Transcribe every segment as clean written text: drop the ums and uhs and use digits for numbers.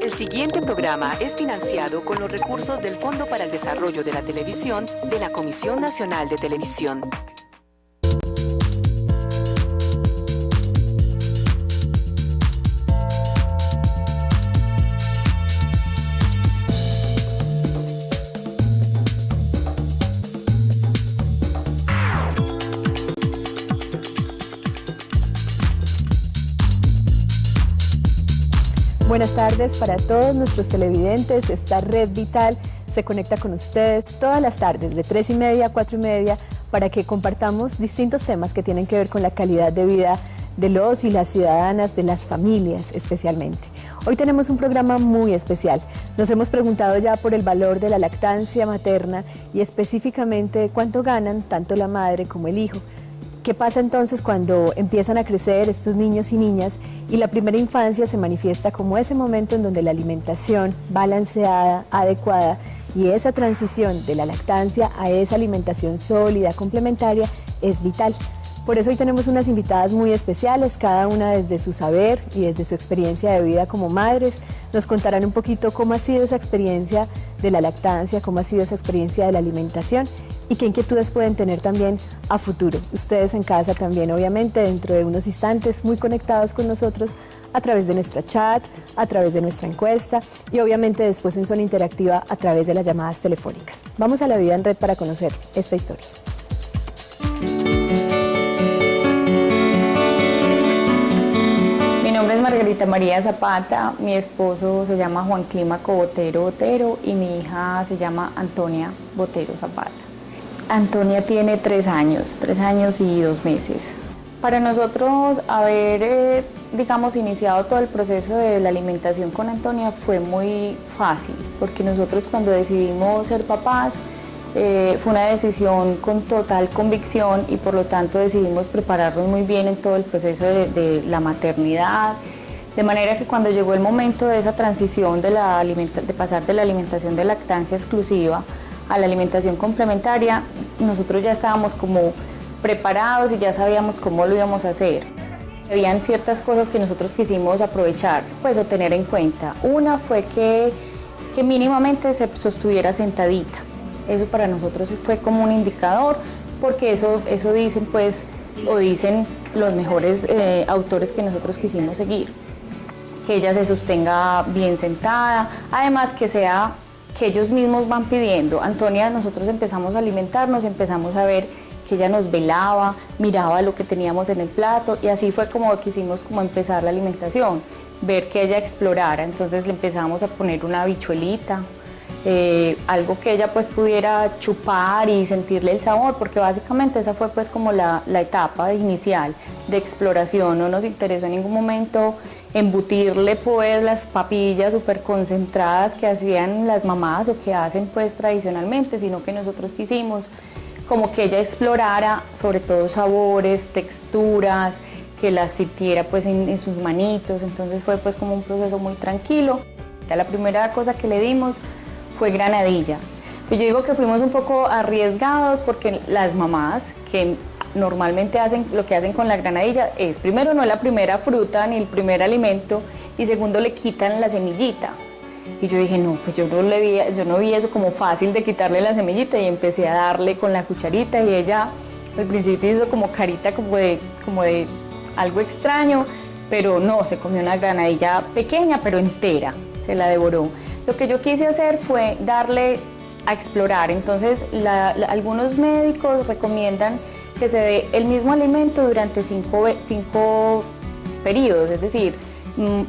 El siguiente programa es financiado con los recursos del Fondo para el Desarrollo de la Televisión de la Comisión Nacional de Televisión. Buenas tardes para todos nuestros televidentes. Esta Red Vital se conecta con ustedes todas las tardes de 3:30 a 4:30 para que compartamos distintos temas que tienen que ver con la calidad de vida de los y las ciudadanas, de las familias especialmente. Hoy tenemos un programa muy especial. Nos hemos preguntado ya por el valor de la lactancia materna y específicamente cuánto ganan tanto la madre como el hijo. ¿Qué pasa entonces cuando empiezan a crecer estos niños y niñas y la primera infancia se manifiesta como ese momento en donde la alimentación balanceada, adecuada y esa transición de la lactancia a esa alimentación sólida, complementaria, es vital? Por eso hoy tenemos unas invitadas muy especiales, cada una desde su saber y desde su experiencia de vida como madres. Nos contarán un poquito cómo ha sido esa experiencia de la lactancia, cómo ha sido esa experiencia de la alimentación y qué inquietudes pueden tener también a futuro. Ustedes en casa también, obviamente, dentro de unos instantes, muy conectados con nosotros a través de nuestra chat, a través de nuestra encuesta y obviamente después en Zona Interactiva a través de las llamadas telefónicas. Vamos a La Vida en Red para conocer esta historia. Mi nombre es Margarita María Zapata, mi esposo se llama Juan Clímaco Botero Botero y mi hija se llama Antonia Botero Zapata. Antonia tiene 3 años y 2 meses. Para nosotros haber, iniciado todo el proceso de la alimentación con Antonia fue muy fácil, porque nosotros cuando decidimos ser papás fue una decisión con total convicción y por lo tanto decidimos prepararnos muy bien en todo el proceso de la maternidad, de manera que cuando llegó el momento de esa transición de pasar de la alimentación de lactancia exclusiva a la alimentación complementaria, nosotros ya estábamos como preparados y ya sabíamos cómo lo íbamos a hacer. Habían ciertas cosas que nosotros quisimos aprovechar, o tener en cuenta. Una fue que mínimamente se sostuviera sentadita. Eso para nosotros fue como un indicador, porque eso dicen dicen los mejores autores que nosotros quisimos seguir. Que ella se sostenga bien sentada, además que ellos mismos van pidiendo. Antonia, nosotros empezamos a alimentarnos, empezamos a ver que ella nos velaba, miraba lo que teníamos en el plato y así fue como quisimos empezar la alimentación, ver que ella explorara. Entonces le empezamos a poner una habichuelita, algo que ella pudiera chupar y sentirle el sabor, porque básicamente esa fue como la etapa inicial de exploración. No nos interesó en ningún momento embutirle las papillas súper concentradas que hacían las mamás o que hacen tradicionalmente, sino que nosotros quisimos como que ella explorara sobre todo sabores, texturas, que las sintiera en sus manitos. Entonces fue como un proceso muy tranquilo. La primera cosa que le dimos fue granadilla. Yo digo que fuimos un poco arriesgados porque las mamás que normalmente lo que hacen con la granadilla es, primero, no la primera fruta ni el primer alimento y segundo, le quitan la semillita. Y yo dije, no, yo no vi eso como fácil de quitarle la semillita y empecé a darle con la cucharita y ella al principio hizo como carita como de algo extraño, pero no, se comió una granadilla pequeña pero entera, se la devoró. Lo que yo quise hacer fue darle a explorar. Entonces algunos médicos recomiendan que se dé el mismo alimento durante 5 periodos, es decir,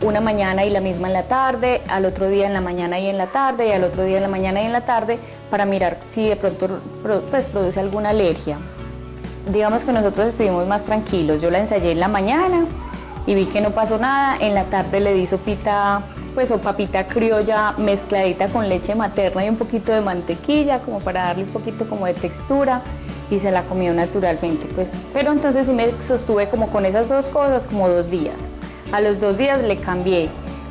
una mañana y la misma en la tarde, al otro día en la mañana y en la tarde, y al otro día en la mañana y en la tarde, para mirar si de pronto produce alguna alergia. Digamos que nosotros estuvimos más tranquilos. Yo la ensayé en la mañana y vi que no pasó nada. En la tarde le di sopita, o papita criolla mezcladita con leche materna y un poquito de mantequilla, como para darle un poquito como de textura, y se la comió naturalmente. Pero entonces sí me sostuve como con esas 2 cosas como 2 días. A los 2 días le cambié,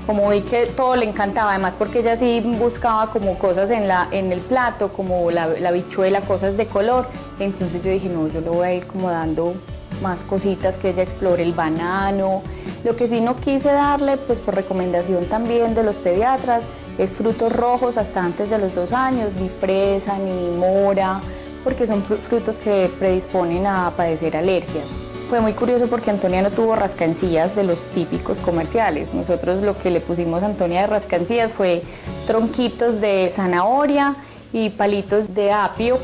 como vi que todo le encantaba, además porque ella sí buscaba como cosas en el plato, como la habichuela, cosas de color. Entonces yo dije, no, yo le voy a ir como dando más cositas que ella explore, el banano. Lo que sí no quise darle, pues por recomendación también de los pediatras, es frutos rojos hasta antes de los 2 años, ni fresa, ni mora, porque son frutos que predisponen a padecer alergias. Fue muy curioso porque Antonia no tuvo rascancillas de los típicos comerciales. Nosotros lo que le pusimos a Antonia de rascancillas fue tronquitos de zanahoria y palitos de apio.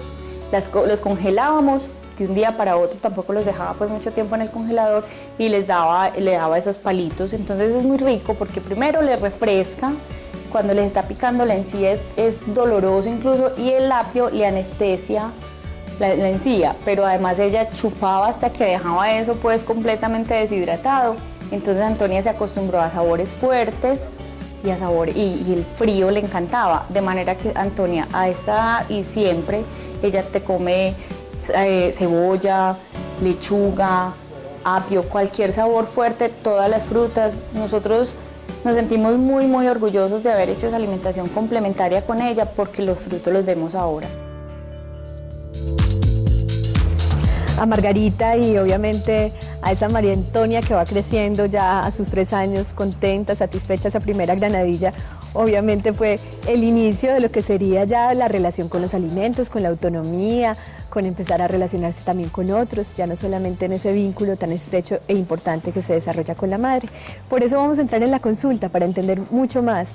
Los congelábamos de un día para otro, tampoco los dejaba pues mucho tiempo en el congelador y le daba esos palitos. Entonces es muy rico porque primero le refresca, cuando les está picando la encía es doloroso incluso, y el apio le anestesia la encía, pero además ella chupaba hasta que dejaba eso pues completamente deshidratado. Entonces Antonia se acostumbró a sabores fuertes y el frío le encantaba, de manera que Antonia a esta edad y siempre ella te come cebolla, lechuga, apio, cualquier sabor fuerte, todas las frutas. Nosotros nos sentimos muy muy orgullosos de haber hecho esa alimentación complementaria con ella porque los frutos los vemos ahora. A Margarita y obviamente a esa María Antonia que va creciendo ya a sus 3 años, contenta, satisfecha, esa primera granadilla, obviamente fue el inicio de lo que sería ya la relación con los alimentos, con la autonomía, con empezar a relacionarse también con otros, ya no solamente en ese vínculo tan estrecho e importante que se desarrolla con la madre. Por eso vamos a entrar en la consulta para entender mucho más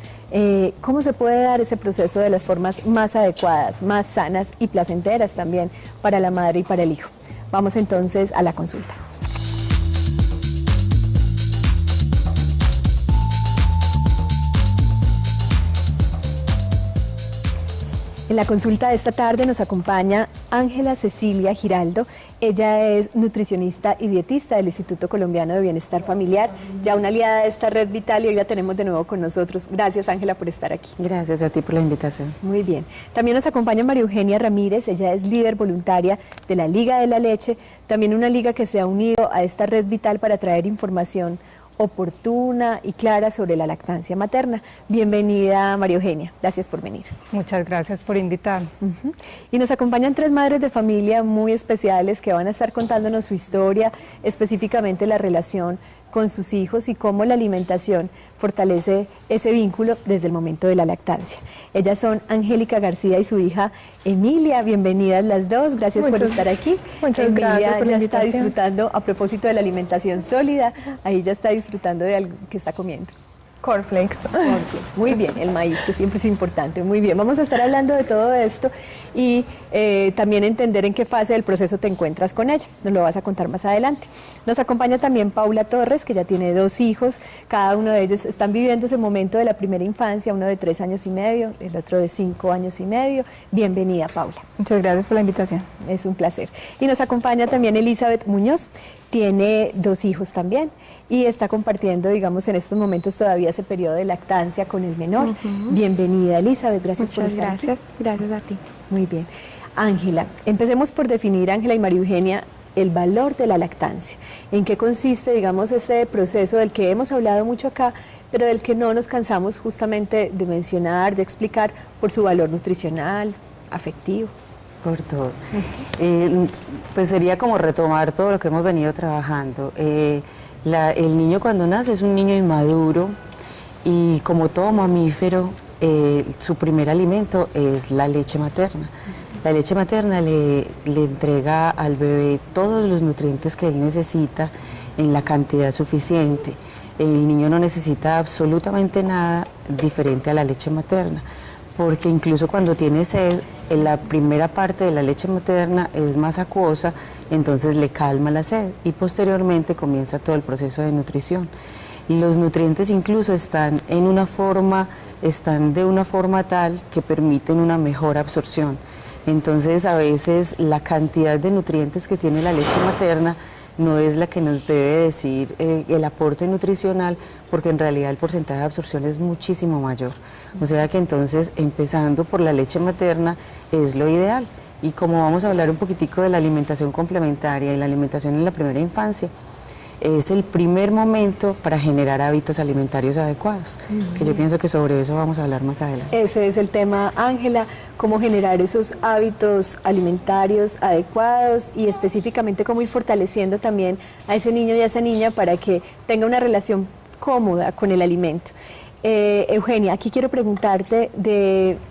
cómo se puede dar ese proceso de las formas más adecuadas, más sanas y placenteras también para la madre y para el hijo. Vamos entonces a la consulta. En la consulta de esta tarde nos acompaña Ángela Cecilia Giraldo. Ella es nutricionista y dietista del Instituto Colombiano de Bienestar Familiar, ya una aliada de esta red vital, y hoy la tenemos de nuevo con nosotros. Gracias, Ángela, por estar aquí. Gracias a ti por la invitación. Muy bien. También nos acompaña María Eugenia Ramírez. Ella es líder voluntaria de la Liga de la Leche, también una liga que se ha unido a esta red vital para traer información oportuna y clara sobre la lactancia materna. Bienvenida, María Eugenia. Gracias por venir. Muchas gracias por invitar. Y nos acompañan 3 madres de familia muy especiales que van a estar contándonos su historia, específicamente la relación con sus hijos y cómo la alimentación fortalece ese vínculo desde el momento de la lactancia. Ellas son Angélica García y su hija Emilia. Bienvenidas las dos, gracias por estar aquí. Muchas gracias por la invitación. Emilia ya está disfrutando, a propósito de la alimentación sólida, ahí ya está disfrutando de algo que está comiendo. Cornflakes. Cornflakes, muy bien, el maíz que siempre es importante, muy bien. Vamos a estar hablando de todo esto y también entender en qué fase del proceso te encuentras con ella, nos lo vas a contar más adelante. Nos acompaña también Paula Torres, que ya tiene 2 hijos, cada uno de ellos están viviendo ese momento de la primera infancia, uno de 3 años y medio, el otro de 5 años y medio. Bienvenida, Paula. Muchas gracias por la invitación. Es un placer. Y nos acompaña también Elizabeth Muñoz, tiene 2 hijos también y está compartiendo, digamos, en estos momentos todavía ese periodo de lactancia con el menor. Bienvenida, Elizabeth, gracias por estar aquí. Gracias a ti. Muy bien. Ángela, empecemos por definir, Ángela y María Eugenia, el valor de la lactancia. ¿En qué consiste, digamos, este proceso del que hemos hablado mucho acá, pero del que no nos cansamos justamente de mencionar, de explicar por su valor nutricional, afectivo? Por todo. Pues sería como retomar todo lo que hemos venido trabajando. El niño cuando nace es un niño inmaduro y como todo mamífero, su primer alimento es la leche materna. La leche materna le entrega al bebé todos los nutrientes que él necesita en la cantidad suficiente. El niño no necesita absolutamente nada diferente a la leche materna, porque incluso cuando tiene sed, la primera parte de la leche materna es más acuosa, entonces le calma la sed y posteriormente comienza todo el proceso de nutrición. Y los nutrientes incluso están de una forma tal que permiten una mejor absorción. Entonces a veces la cantidad de nutrientes que tiene la leche materna no es la que nos debe decir el aporte nutricional, porque en realidad el porcentaje de absorción es muchísimo mayor. O sea que entonces, empezando por la leche materna, es lo ideal. Y como vamos a hablar un poquitico de la alimentación complementaria y la alimentación en la primera infancia, es el primer momento para generar hábitos alimentarios adecuados, que yo pienso que sobre eso vamos a hablar más adelante. Ese es el tema, Ángela, cómo generar esos hábitos alimentarios adecuados y específicamente cómo ir fortaleciendo también a ese niño y a esa niña para que tenga una relación cómoda con el alimento. Eugenia, aquí quiero preguntarte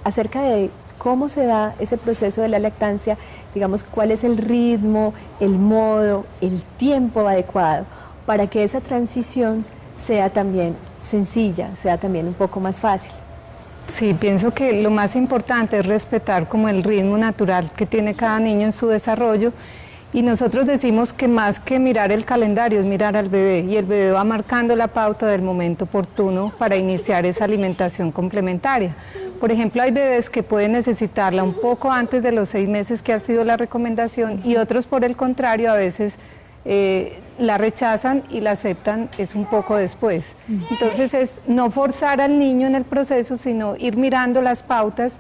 acerca de cómo se da ese proceso de la lactancia, digamos, cuál es el ritmo, el modo, el tiempo adecuado para que esa transición sea también sencilla, sea también un poco más fácil. Sí, pienso que lo más importante es respetar como el ritmo natural que tiene cada niño en su desarrollo, y nosotros decimos que más que mirar el calendario es mirar al bebé, y el bebé va marcando la pauta del momento oportuno para iniciar esa alimentación complementaria. Por ejemplo, hay bebés que pueden necesitarla un poco antes de los 6 meses que ha sido la recomendación, y otros por el contrario a veces la rechazan y la aceptan es un poco después. Entonces es no forzar al niño en el proceso, sino ir mirando las pautas.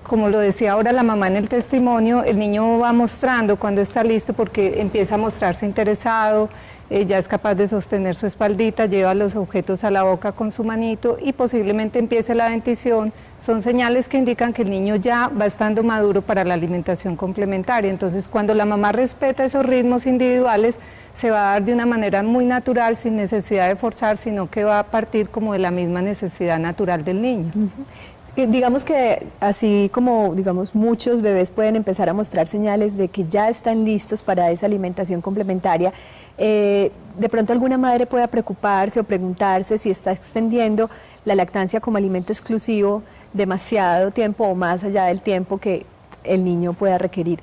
Como lo decía ahora la mamá en el testimonio, el niño va mostrando cuando está listo porque empieza a mostrarse interesado, ya es capaz de sostener su espaldita, lleva los objetos a la boca con su manito y posiblemente empiece la dentición. Son señales que indican que el niño ya va estando maduro para la alimentación complementaria. Entonces, cuando la mamá respeta esos ritmos individuales, se va a dar de una manera muy natural, sin necesidad de forzar, sino que va a partir como de la misma necesidad natural del niño. Digamos que así como muchos bebés pueden empezar a mostrar señales de que ya están listos para esa alimentación complementaria, de pronto alguna madre pueda preocuparse o preguntarse si está extendiendo la lactancia como alimento exclusivo demasiado tiempo o más allá del tiempo que el niño pueda requerir.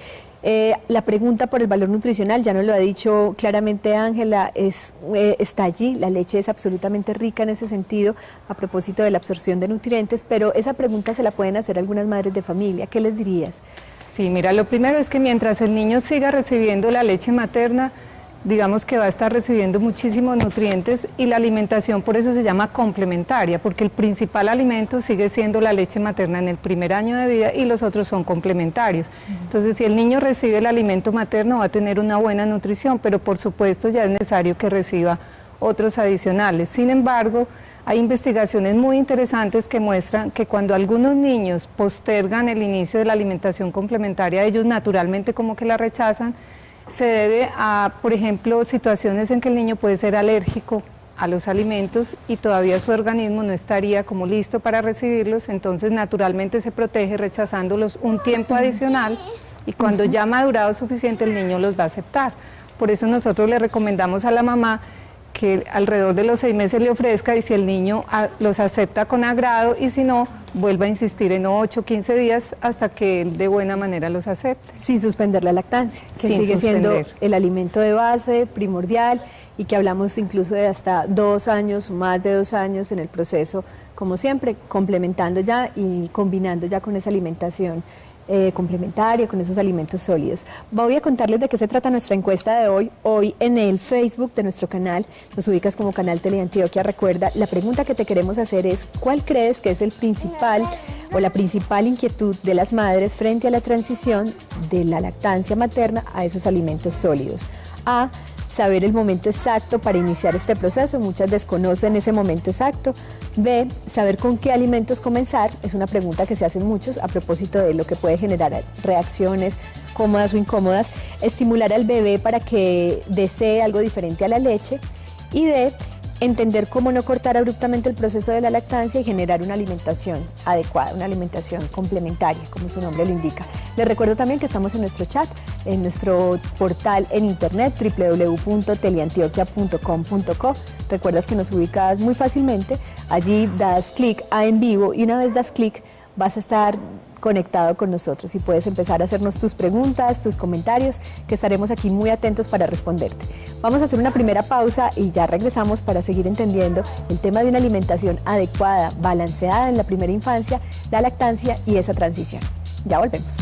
La pregunta por el valor nutricional, ya nos lo ha dicho claramente Ángela, está allí, la leche es absolutamente rica en ese sentido a propósito de la absorción de nutrientes, pero esa pregunta se la pueden hacer algunas madres de familia, ¿qué les dirías? Sí, mira, lo primero es que mientras el niño siga recibiendo la leche materna, digamos que va a estar recibiendo muchísimos nutrientes, y la alimentación por eso se llama complementaria, porque el principal alimento sigue siendo la leche materna en el primer año de vida y los otros son complementarios. Entonces, si el niño recibe el alimento materno va a tener una buena nutrición, pero por supuesto ya es necesario que reciba otros adicionales. Sin embargo, hay investigaciones muy interesantes que muestran que cuando algunos niños postergan el inicio de la alimentación complementaria, ellos naturalmente como que la rechazan. Se debe a, por ejemplo, situaciones en que el niño puede ser alérgico a los alimentos y todavía su organismo no estaría como listo para recibirlos, entonces naturalmente se protege rechazándolos un tiempo adicional, y cuando ya ha madurado suficiente el niño los va a aceptar. Por eso nosotros le recomendamos a la mamá que alrededor de los 6 meses le ofrezca, y si el niño los acepta con agrado, y si no, vuelva a insistir en 8 o 15 días hasta que él de buena manera los acepte. Sin suspender la lactancia, que sigue siendo el alimento de base primordial, y que hablamos incluso de hasta 2 años, más de 2 años en el proceso, como siempre, complementando ya y combinando ya con esa alimentación complementaria, con esos alimentos sólidos. Voy a contarles de qué se trata nuestra encuesta de hoy. Hoy en el Facebook de nuestro canal, nos ubicas como Canal Teleantioquia. Recuerda, la pregunta que te queremos hacer es: ¿cuál crees que es el principal o la principal inquietud de las madres frente a la transición de la lactancia materna a esos alimentos sólidos? A, saber el momento exacto para iniciar este proceso, muchas desconocen ese momento exacto. B, saber con qué alimentos comenzar, es una pregunta que se hacen muchos a propósito de lo que puede generar reacciones cómodas o incómodas. Estimular al bebé para que desee algo diferente a la leche. Y D, entender cómo no cortar abruptamente el proceso de la lactancia y generar una alimentación adecuada, una alimentación complementaria, como su nombre lo indica. Les recuerdo también que estamos en nuestro chat, en nuestro portal en internet www.teleantioquia.com.co. Recuerdas que nos ubicas muy fácilmente, allí das clic a en vivo, y una vez das clic vas a estar conectado con nosotros y puedes empezar a hacernos tus preguntas, tus comentarios, que estaremos aquí muy atentos para responderte. Vamos a hacer una primera pausa y ya regresamos para seguir entendiendo el tema de una alimentación adecuada, balanceada en la primera infancia, la lactancia y esa transición. Ya volvemos.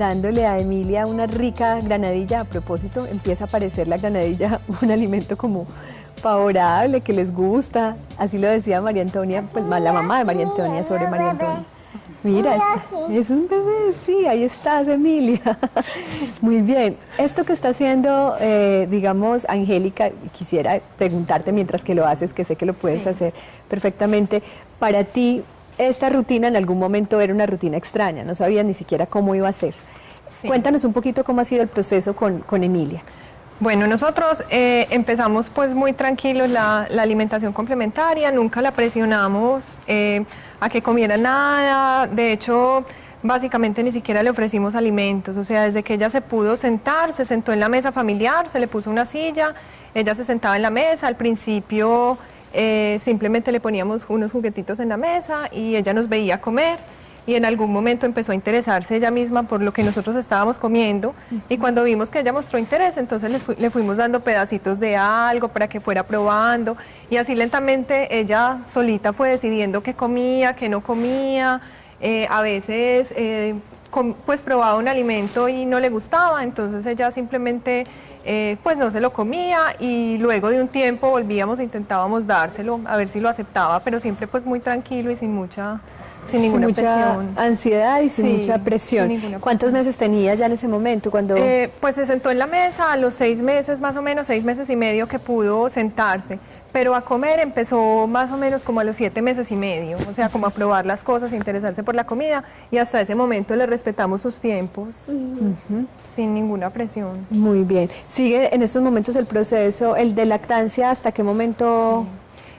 dándole a Emilia una rica granadilla. A propósito, empieza a aparecer la granadilla un alimento como favorable, que les gusta. Así lo decía María Antonia, pues la mamá de María Antonia sobre María Antonia. Mira, es un bebé, sí, ahí estás, Emilia. Muy bien. Esto que está haciendo, digamos, Angélica, quisiera preguntarte mientras que lo haces, que sé que lo puedes hacer perfectamente. Para ti, esta rutina en algún momento era una rutina extraña, no sabías ni siquiera cómo iba a ser. Sí. Cuéntanos un poquito cómo ha sido el proceso con Emilia. Bueno, nosotros empezamos pues muy tranquilos la alimentación complementaria, nunca la presionamos a que comiera nada, de hecho básicamente ni siquiera le ofrecimos alimentos, o sea, desde que ella se pudo sentar, se sentó en la mesa familiar, se le puso una silla, ella se sentaba en la mesa, al principio simplemente le poníamos unos juguetitos en la mesa y ella nos veía comer. Y en algún momento empezó a interesarse ella misma por lo que nosotros estábamos comiendo y cuando vimos que ella mostró interés, entonces le fuimos dando pedacitos de algo para que fuera probando y así lentamente ella solita fue decidiendo qué comía, qué no comía, a veces pues probaba un alimento y no le gustaba, entonces ella simplemente pues no se lo comía y luego de un tiempo volvíamos e intentábamos dárselo a ver si lo aceptaba, pero siempre pues muy tranquilo y sin mucha presión. Ansiedad y sin mucha presión. ¿Cuántos meses tenía ya en ese momento? Cuando pues se sentó en la mesa a los 6 meses, más o menos 6 meses y medio que pudo sentarse, pero a comer empezó más o menos como a los 7 meses y medio, o sea, como a probar las cosas, a interesarse por la comida y hasta ese momento le respetamos sus tiempos sin ninguna presión. Muy bien. ¿Sigue en estos momentos el proceso, el de lactancia, hasta qué momento?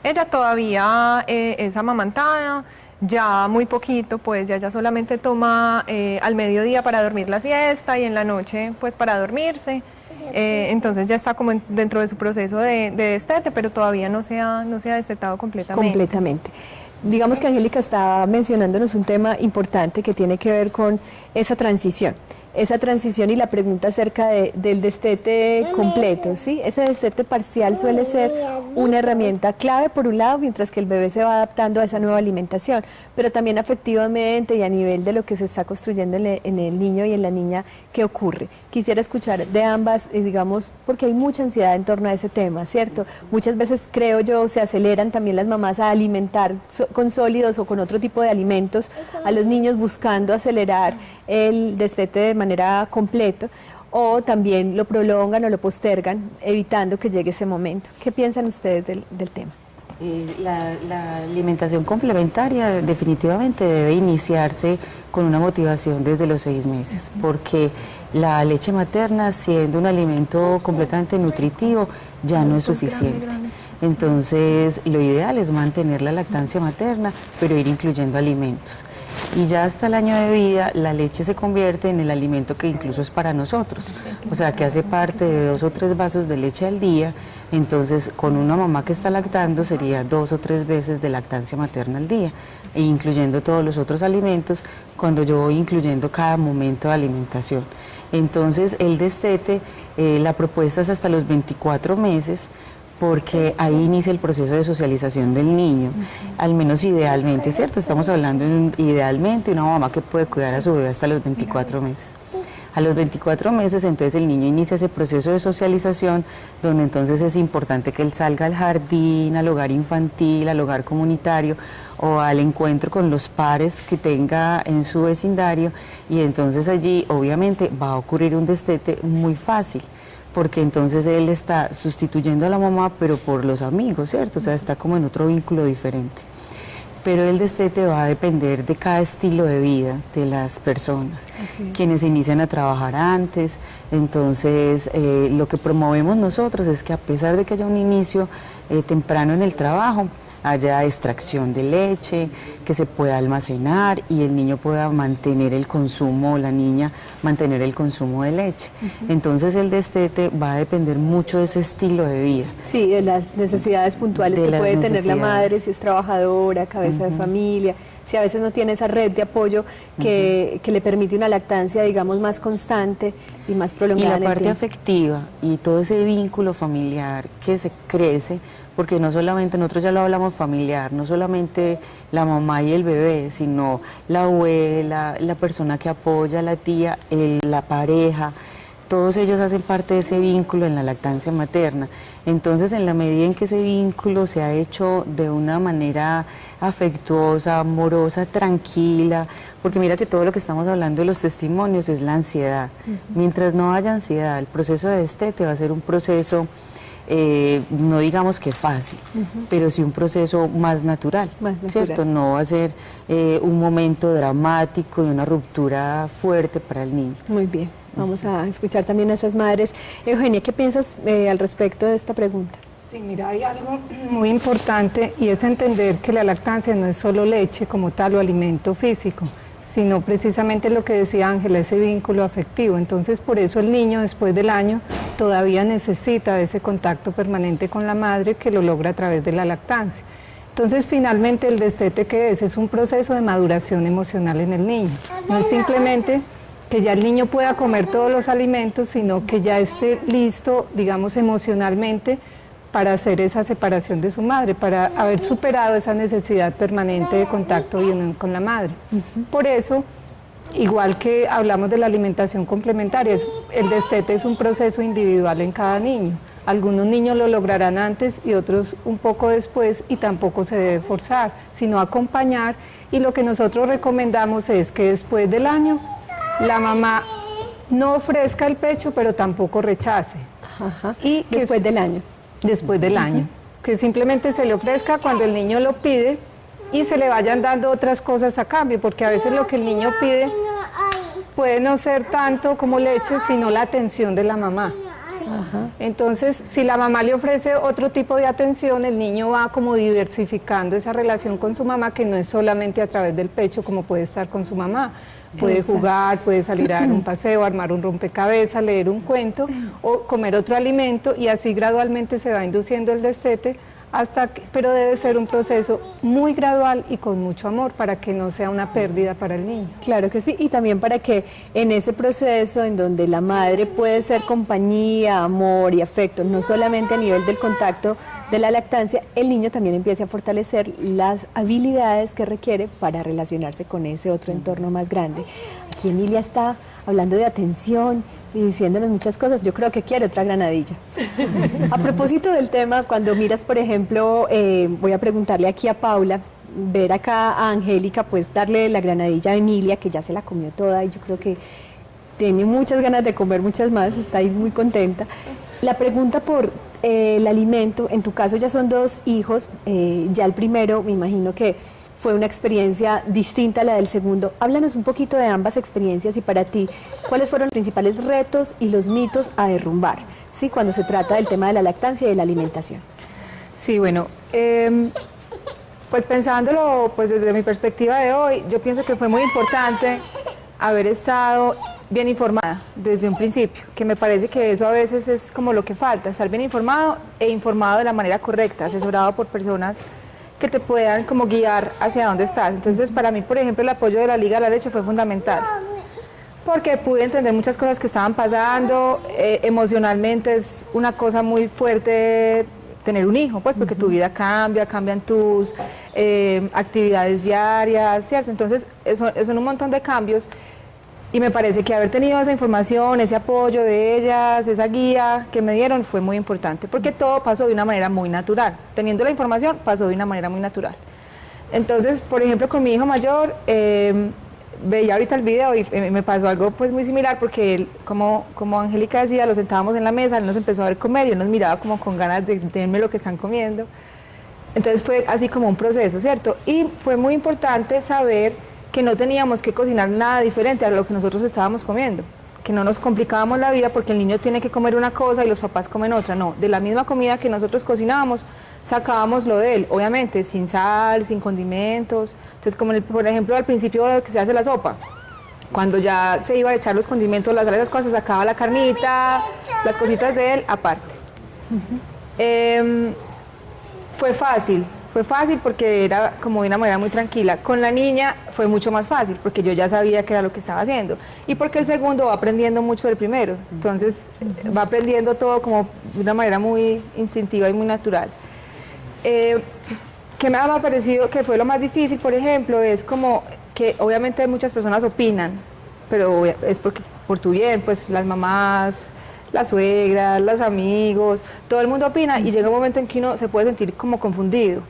Sí. Ella todavía es amamantada. Ya muy poquito, pues ya solamente toma al mediodía para dormir la siesta y en la noche pues para dormirse. Entonces ya está como dentro de su proceso de destete, pero todavía no se ha destetado completamente. Completamente. Digamos que Angélica está mencionándonos un tema importante que tiene que ver con esa transición y la pregunta acerca del destete completo, ¿sí? Ese destete parcial suele ser una herramienta clave por un lado, mientras que el bebé se va adaptando a esa nueva alimentación, pero también afectivamente y a nivel de lo que se está construyendo en el niño y en la niña, ¿qué ocurre? Quisiera escuchar de ambas, digamos, porque hay mucha ansiedad en torno a ese tema, ¿cierto? Muchas veces, creo yo, se aceleran también las mamás a alimentar con sólidos o con otro tipo de alimentos a los niños buscando acelerar el destete de manera completa, o también lo prolongan o lo postergan, evitando que llegue ese momento. ¿Qué piensan ustedes del tema? La alimentación complementaria definitivamente debe iniciarse con una motivación desde los 6 meses, porque la leche materna, siendo un alimento completamente nutritivo, ya no es suficiente. Entonces, lo ideal es mantener la lactancia materna, pero ir incluyendo alimentos. Y ya hasta el año de vida, la leche se convierte en el alimento que incluso es para nosotros. O sea, que hace parte de 2 o 3 vasos de leche al día. Entonces, con una mamá que está lactando, sería 2 o 3 veces de lactancia materna al día, e incluyendo todos los otros alimentos, cuando yo voy incluyendo cada momento de alimentación. Entonces, el destete, la propuesta es hasta los 24 meses, porque ahí inicia el proceso de socialización del niño, al menos idealmente, ¿cierto? Estamos hablando idealmente de una mamá que puede cuidar a su bebé hasta los 24 meses. A los 24 meses, entonces el niño inicia ese proceso de socialización, donde entonces es importante que él salga al jardín, al hogar infantil, al hogar comunitario, o al encuentro con los pares que tenga en su vecindario, y entonces allí obviamente va a ocurrir un destete muy fácil, porque entonces él está sustituyendo a la mamá, pero por los amigos, ¿cierto? O sea, está como en otro vínculo diferente. Pero el destete va a depender de cada estilo de vida de las personas, quienes inician a trabajar antes. Entonces, lo que promovemos nosotros es que a pesar de que haya un inicio temprano en el trabajo, haya extracción de leche, que se pueda almacenar y el niño pueda mantener el consumo, o la niña mantener el consumo de leche. Entonces el destete va a depender mucho de ese estilo de vida. Sí, de las necesidades puntuales que puede tener la madre, si es trabajadora, cabeza cabeza de familia, si a veces no tiene esa red de apoyo que le permite una lactancia, digamos, más constante y más prolongada. Y la parte afectiva y todo ese vínculo familiar que se crece, porque no solamente, nosotros ya lo hablamos familiar, no solamente la mamá y el bebé, sino la abuela, la persona que apoya, la tía, la pareja, todos ellos hacen parte de ese vínculo en la lactancia materna. Entonces, en la medida en que ese vínculo se ha hecho de una manera afectuosa, amorosa, tranquila, porque mira que todo lo que estamos hablando de los testimonios es la ansiedad. Mientras no haya ansiedad, el proceso de destete va a ser un proceso no digamos que fácil, pero sí un proceso más natural, ¿cierto? No va a ser un momento dramático y una ruptura fuerte para el niño. Muy bien, vamos a escuchar también a esas madres. Eugenia, ¿qué piensas al respecto de esta pregunta? Sí, mira, hay algo muy importante y es entender que la lactancia no es solo leche como tal o alimento físico, sino precisamente lo que decía Ángela, ese vínculo afectivo. Entonces, por eso el niño después del año todavía necesita ese contacto permanente con la madre que lo logra a través de la lactancia. Entonces, finalmente, el destete, ¿qué es? Es un proceso de maduración emocional en el niño. No es simplemente que ya el niño pueda comer todos los alimentos, sino que ya esté listo, digamos, emocionalmente para hacer esa separación de su madre, para haber superado esa necesidad permanente de contacto y unión con la madre. Por eso, igual que hablamos de la alimentación complementaria, el destete es un proceso individual en cada niño. Algunos niños lo lograrán antes y otros un poco después, y tampoco se debe forzar, sino acompañar, y lo que nosotros recomendamos es que después del año la mamá no ofrezca el pecho, pero tampoco rechace. Y después del año. Después del año, que simplemente se le ofrezca cuando el niño lo pide y se le vayan dando otras cosas a cambio, porque a veces lo que el niño pide puede no ser tanto como leche, sino la atención de la mamá. Entonces, si la mamá le ofrece otro tipo de atención, el niño va como diversificando esa relación con su mamá, que no es solamente a través del pecho como puede estar con su mamá. Puede jugar, puede salir a dar un paseo, armar un rompecabezas, leer un cuento o comer otro alimento, y así gradualmente se va induciendo el destete, pero debe ser un proceso muy gradual y con mucho amor para que no sea una pérdida para el niño. Claro que sí, y también para que en ese proceso en donde la madre puede ser compañía, amor y afecto, no solamente a nivel del contacto de la lactancia, el niño también empiece a fortalecer las habilidades que requiere para relacionarse con ese otro entorno más grande. Aquí Emilia está hablando de atención y diciéndonos muchas cosas. Yo creo que quiere otra granadilla. A propósito del tema, cuando miras, por ejemplo, voy a preguntarle aquí a Paula, ver acá a Angélica, pues darle la granadilla a Emilia, que ya se la comió toda y yo creo que tiene muchas ganas de comer muchas más, está ahí muy contenta. La pregunta por el alimento, en tu caso ya son 2 hijos, ya el primero me imagino que fue una experiencia distinta a la del segundo. Háblanos un poquito de ambas experiencias y para ti, ¿cuáles fueron los principales retos y los mitos a derrumbar, ¿sí?, cuando se trata del tema de la lactancia y de la alimentación? Sí, bueno, pues pensándolo pues desde mi perspectiva de hoy, yo pienso que fue muy importante haber estado bien informada desde un principio, que me parece que eso a veces es como lo que falta, estar bien informado e informado de la manera correcta, asesorado por personas que te puedan como guiar hacia dónde estás. Entonces, para mí, por ejemplo, el apoyo de la Liga de la Leche fue fundamental, porque pude entender muchas cosas que estaban pasando. Emocionalmente es una cosa muy fuerte tener un hijo, pues porque tu vida cambia, cambian tus actividades diarias, ¿cierto? Entonces, son un montón de cambios. Y me parece que haber tenido esa información, ese apoyo de ellas, esa guía que me dieron fue muy importante, porque todo pasó de una manera muy natural. Teniendo la información, pasó de una manera muy natural. Entonces, por ejemplo, con mi hijo mayor, veía ahorita el video y me pasó algo pues muy similar, porque él, como Angélica decía, lo sentábamos en la mesa, él nos empezó a ver comer y él nos miraba como con ganas de denme lo que están comiendo. Entonces fue así como un proceso, ¿cierto? Y fue muy importante saber que no teníamos que cocinar nada diferente a lo que nosotros estábamos comiendo, que no nos complicábamos la vida porque el niño tiene que comer una cosa y los papás comen otra, no, de la misma comida que nosotros cocinábamos, sacábamos lo de él, obviamente, sin sal, sin condimentos. Entonces, como por ejemplo al principio que se hace la sopa, cuando ya se iba a echar los condimentos, las sal, esas cosas, sacaba la carnita, las cositas de él aparte. Fue fue fácil porque era como de una manera muy tranquila. Con la niña fue mucho más fácil porque yo ya sabía qué era lo que estaba haciendo. Y porque el segundo va aprendiendo mucho del primero. Entonces va aprendiendo todo como de una manera muy instintiva y muy natural. ¿Qué me ha parecido que fue lo más difícil, por ejemplo? Es como que obviamente muchas personas opinan, pero es porque por tu bien, pues las mamás, las suegras, los amigos, todo el mundo opina y llega un momento en que uno se puede sentir como confundido.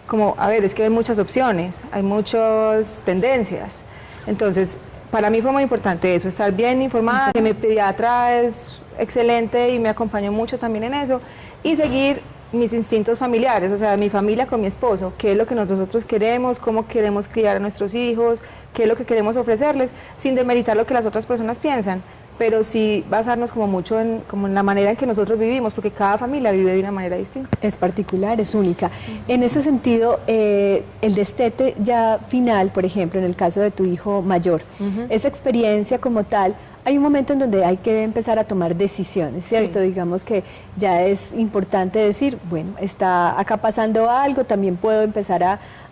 Como, a ver, es que hay muchas opciones, hay muchas tendencias. Entonces, para mí fue muy importante eso, estar bien informada, que mi pediatra es excelente y me acompañó mucho también en eso, y seguir mis instintos familiares, o sea, mi familia con mi esposo, qué es lo que nosotros queremos, cómo queremos criar a nuestros hijos, qué es lo que queremos ofrecerles, sin demeritar lo que las otras personas piensan, pero sí basarnos como mucho en la manera en que nosotros vivimos, porque cada familia vive de una manera distinta. Es particular, es única. En ese sentido, el destete ya final, por ejemplo, en el caso de tu hijo mayor, esa experiencia como tal, hay un momento en donde hay que empezar a tomar decisiones, ¿cierto? Sí. Digamos que ya es importante decir, bueno, está acá pasando algo, también puedo empezar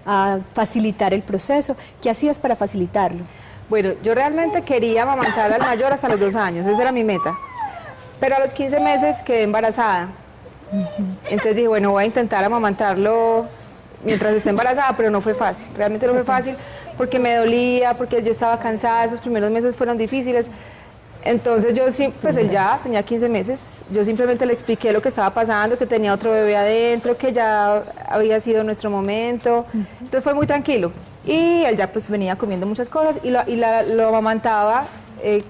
a facilitar el proceso. ¿Qué hacías para facilitarlo? Bueno, yo realmente quería amamantar al mayor hasta los 2 años, esa era mi meta. Pero a los 15 meses quedé embarazada. Entonces dije, bueno, voy a intentar amamantarlo mientras esté embarazada, pero no fue fácil. Realmente no fue fácil porque me dolía, porque yo estaba cansada, esos primeros meses fueron difíciles. Entonces yo sí, pues él ya tenía 15 meses, yo simplemente le expliqué lo que estaba pasando, que tenía otro bebé adentro, que ya había sido nuestro momento. Entonces fue muy tranquilo. Y él ya pues venía comiendo muchas cosas y lo amamantaba,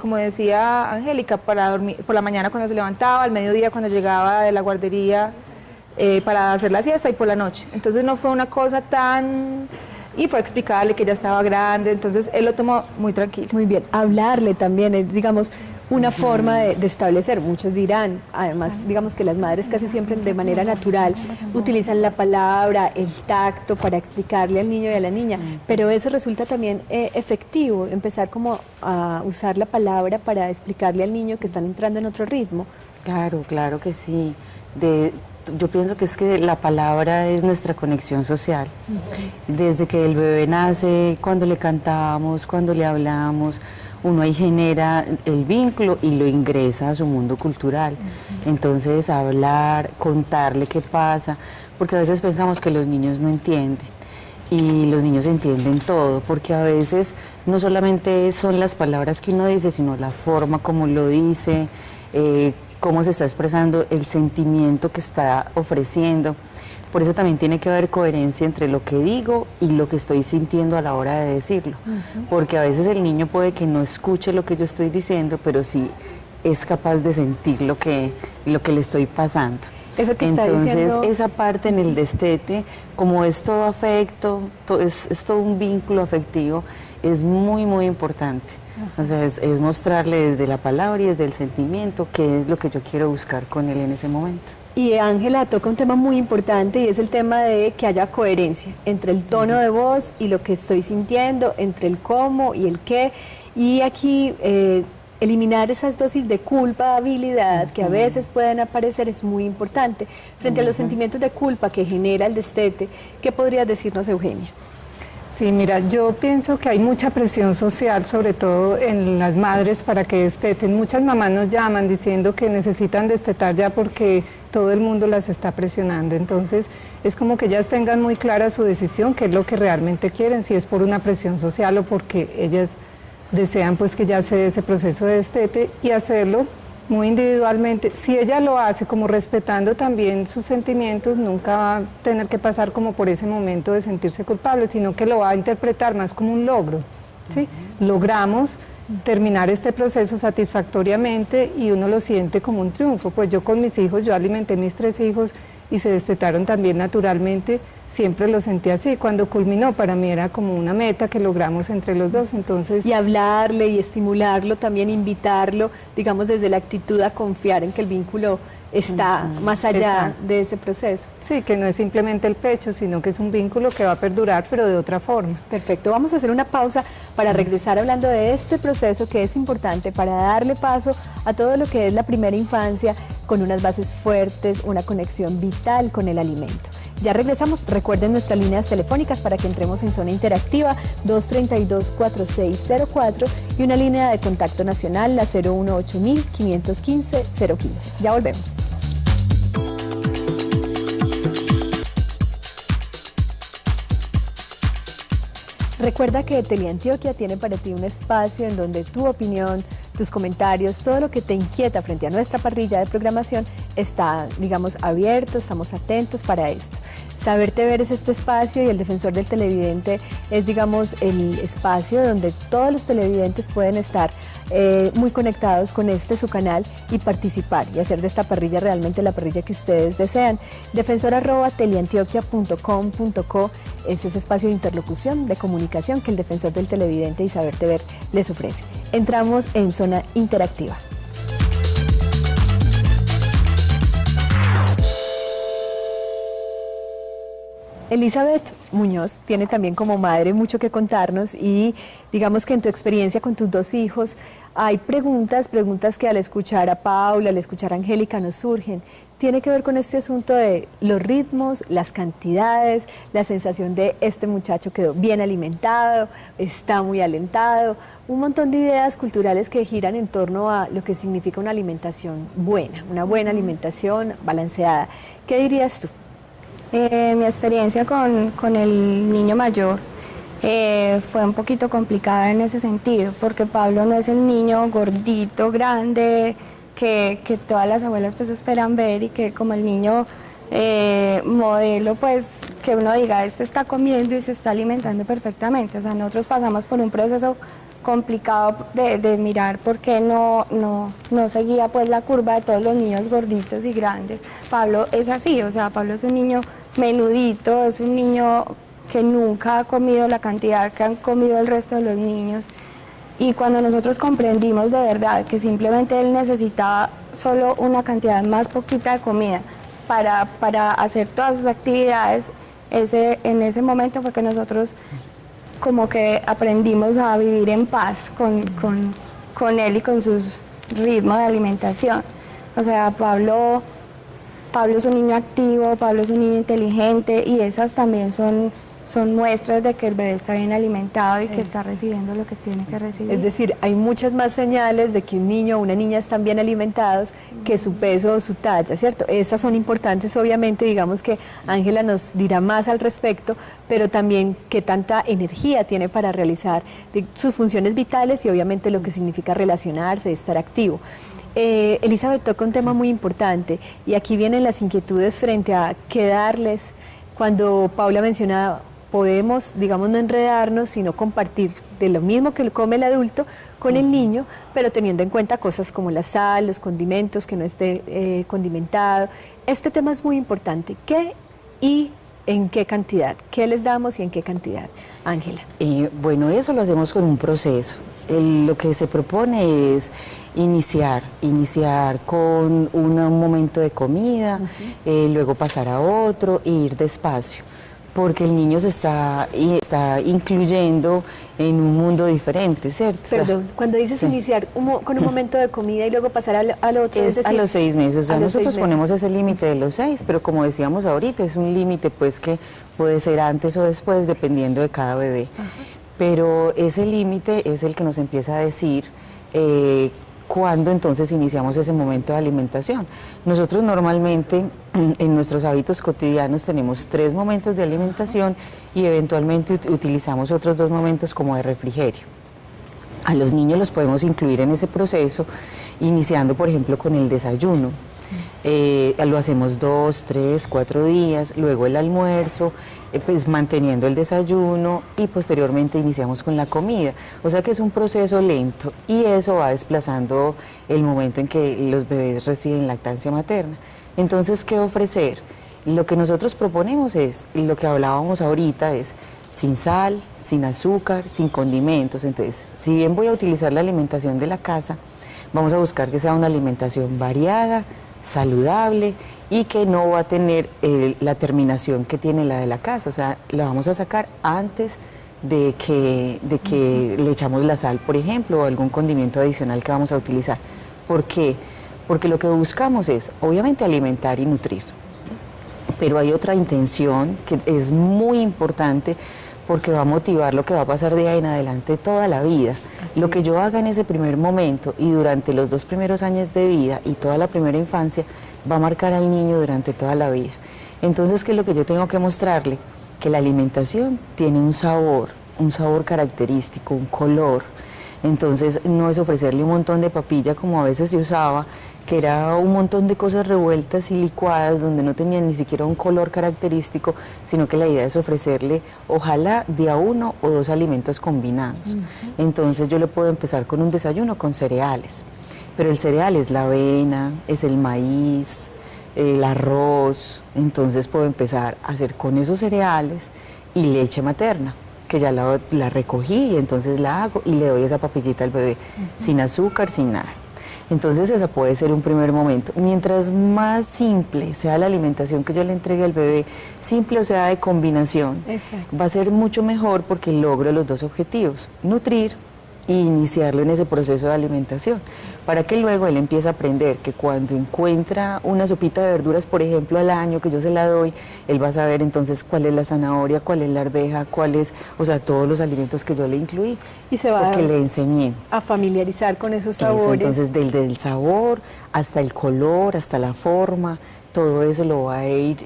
como decía Angélica, para dormir por la mañana cuando se levantaba, al mediodía cuando llegaba de la guardería para hacer la siesta y por la noche. Entonces no fue una cosa tan... Y fue explicarle que ya estaba grande, entonces él lo tomó muy tranquilo. Muy bien, hablarle también es, digamos, una forma de establecer. Muchos dirán, además, digamos que las madres casi siempre de manera natural utilizan la palabra, el tacto para explicarle al niño y a la niña, pero eso resulta también efectivo, empezar como a usar la palabra para explicarle al niño que están entrando en otro ritmo. Claro, claro que sí. Yo pienso que es que la palabra es nuestra conexión social. Desde que el bebé nace, cuando le cantamos, cuando le hablamos, uno ahí genera el vínculo y lo ingresa a su mundo cultural. Entonces, hablar, contarle qué pasa, porque a veces pensamos que los niños no entienden. Y los niños entienden todo, porque a veces no solamente son las palabras que uno dice, sino la forma como lo dice, cómo se está expresando, el sentimiento que está ofreciendo. Por eso también tiene que haber coherencia entre lo que digo y lo que estoy sintiendo a la hora de decirlo. Porque a veces el niño puede que no escuche lo que yo estoy diciendo, pero sí es capaz de sentir lo que le estoy pasando. Eso que está diciendo... esa parte en el destete, como es todo afecto, es todo un vínculo afectivo, es muy, muy importante. O sea, es mostrarle desde la palabra y desde el sentimiento qué es lo que yo quiero buscar con él en ese momento. Y Ángela toca un tema muy importante y es el tema de que haya coherencia entre el tono de voz y lo que estoy sintiendo, entre el cómo y el qué. Y aquí eliminar esas dosis de culpabilidad que a veces pueden aparecer es muy importante. Frente a los sentimientos de culpa que genera el destete, ¿qué podrías decirnos, Eugenia? Sí, mira, yo pienso que hay mucha presión social, sobre todo en las madres, para que desteten. Muchas mamás nos llaman diciendo que necesitan destetar ya porque todo el mundo las está presionando. Entonces, es como que ellas tengan muy clara su decisión, qué es lo que realmente quieren, si es por una presión social o porque ellas desean pues que ya se dé ese proceso de destete y hacerlo muy individualmente. Si ella lo hace como respetando también sus sentimientos, nunca va a tener que pasar como por ese momento de sentirse culpable, sino que lo va a interpretar más como un logro, ¿sí? Logramos terminar este proceso satisfactoriamente y uno lo siente como un triunfo. Pues yo con mis hijos, yo alimenté mis 3 hijos y se destetaron también naturalmente, siempre lo sentí así. Cuando culminó, para mí era como una meta que logramos entre los dos. Entonces, y hablarle y estimularlo, también invitarlo, digamos, desde la actitud a confiar en que el vínculo está más allá de ese proceso. Sí, que no es simplemente el pecho, sino que es un vínculo que va a perdurar, pero de otra forma. Perfecto, vamos a hacer una pausa para regresar hablando de este proceso que es importante para darle paso a todo lo que es la primera infancia con unas bases fuertes, una conexión vital con el alimento. Ya regresamos, recuerden nuestras líneas telefónicas para que entremos en zona interactiva, 232-4604 y una línea de contacto nacional, la 018-515-015. Ya volvemos. Recuerda que Teleantioquia tiene para ti un espacio en donde tu opinión, tus comentarios, todo lo que te inquieta frente a nuestra parrilla de programación está, digamos, abierto, estamos atentos para esto. Saber TV es este espacio y el defensor del televidente es, digamos, el espacio donde todos los televidentes pueden estar muy conectados con su canal y participar y hacer de esta parrilla realmente la parrilla que ustedes desean. Defensor@teleantioquia.com.co es ese espacio de interlocución, de comunicación que el defensor del televidente y Saber TV les ofrece. Entramos en zona interactiva. Elizabeth Muñoz tiene también como madre mucho que contarnos y digamos que en tu experiencia con tus dos hijos hay preguntas que al escuchar a Paula, al escuchar a Angélica nos surgen. Tiene que ver con este asunto de los ritmos, las cantidades, la sensación de este muchacho quedó bien alimentado, está muy alentado, un montón de ideas culturales que giran en torno a lo que significa una alimentación buena, una buena alimentación balanceada. ¿Qué dirías tú? Mi experiencia con el niño mayor fue un poquito complicada en ese sentido, porque Pablo no es el niño gordito, grande, que todas las abuelas pues esperan ver y que como el niño modelo, pues que uno diga, este está comiendo y se está alimentando perfectamente. O sea, nosotros pasamos por un proceso complicado de mirar por qué no seguía pues la curva de todos los niños gorditos y grandes. Pablo es así, o sea, Pablo es un niño menudito, es un niño que nunca ha comido la cantidad que han comido el resto de los niños. Y cuando nosotros comprendimos de verdad que simplemente él necesitaba solo una cantidad más poquita de comida para hacer todas sus actividades, en ese momento fue que nosotros como que aprendimos a vivir en paz con él y con sus ritmos de alimentación. O sea, Pablo es un niño activo, Pablo es un niño inteligente y esas también son muestras de que el bebé está bien alimentado y que está recibiendo lo que tiene que recibir. Es decir, hay muchas más señales de que un niño o una niña están bien alimentados que su peso o su talla, ¿cierto? Estas son importantes, obviamente, digamos que Ángela nos dirá más al respecto, pero también qué tanta energía tiene para realizar sus funciones vitales y obviamente lo que significa relacionarse, estar activo. Elizabeth toca un tema muy importante y aquí vienen las inquietudes frente a qué darles. Cuando Paula mencionaba, podemos, digamos, no enredarnos, sino compartir de lo mismo que come el adulto con el niño, pero teniendo en cuenta cosas como la sal, los condimentos, que no esté condimentado. Este tema es muy importante. ¿Qué y en qué cantidad? ¿Qué les damos y en qué cantidad? Ángela. Bueno, eso lo hacemos con un proceso. Lo que se propone es iniciar con un momento de comida, luego pasar a otro e ir despacio, porque el niño se está incluyendo en un mundo diferente, ¿cierto? Perdón, cuando dices iniciar con un momento de comida y luego pasar al otro, es decir, a los 6 meses, o sea, nosotros ponemos ese límite de los 6, pero como decíamos ahorita, es un límite pues que puede ser antes o después, dependiendo de cada bebé. Pero ese límite es el que nos empieza a decir cuándo entonces iniciamos ese momento de alimentación. Nosotros normalmente en nuestros hábitos cotidianos tenemos 3 momentos de alimentación y eventualmente utilizamos otros 2 momentos como de refrigerio. A los niños los podemos incluir en ese proceso, iniciando por ejemplo con el desayuno. Lo hacemos 2, 3, 4 días, luego el almuerzo, pues manteniendo el desayuno y posteriormente iniciamos con la comida. O sea que es un proceso lento y eso va desplazando el momento en que los bebés reciben lactancia materna. Entonces, ¿qué ofrecer? Lo que nosotros proponemos es, lo que hablábamos ahorita, es sin sal, sin azúcar, sin condimentos. Entonces, si bien voy a utilizar la alimentación de la casa, vamos a buscar que sea una alimentación variada, saludable y que no va a tener la terminación que tiene la de la casa, o sea, la vamos a sacar antes de que le echamos la sal, por ejemplo, o algún condimento adicional que vamos a utilizar. ¿Por qué? Porque lo que buscamos es, obviamente, alimentar y nutrir, Pero hay otra intención que es muy importante porque va a motivar lo que va a pasar de ahí en adelante toda la vida. Lo que yo haga en ese primer momento y durante los 2 primeros años de vida y toda la primera infancia va a marcar al niño durante toda la vida. Entonces, ¿qué es lo que yo tengo que mostrarle? Que la alimentación tiene un sabor característico, un color. Entonces, no es ofrecerle un montón de papilla como a veces se usaba, que era un montón de cosas revueltas y licuadas donde no tenían ni siquiera un color característico, sino que la idea es ofrecerle, ojalá, de a 1 o 2 alimentos combinados. Entonces yo le puedo empezar con un desayuno con cereales, pero el cereal es la avena, es el maíz, el arroz, entonces puedo empezar a hacer con esos cereales y leche materna, que ya la recogí y entonces la hago y le doy esa papillita al bebé, sin azúcar, sin nada. Entonces ese puede ser un primer momento. Mientras más simple sea la alimentación que yo le entregue al bebé, simple o sea de combinación, va a ser mucho mejor porque logro los 2 objetivos, nutrir e iniciarlo en ese proceso de alimentación, para que luego él empiece a aprender que cuando encuentra una sopita de verduras, por ejemplo, al año, que yo se la doy, él va a saber entonces cuál es la zanahoria, cuál es la arveja, cuál es, o sea, todos los alimentos que yo le incluí, y se va porque le enseñé a familiarizar con esos sabores. Eso, entonces del sabor hasta el color, hasta la forma, todo eso lo va a ir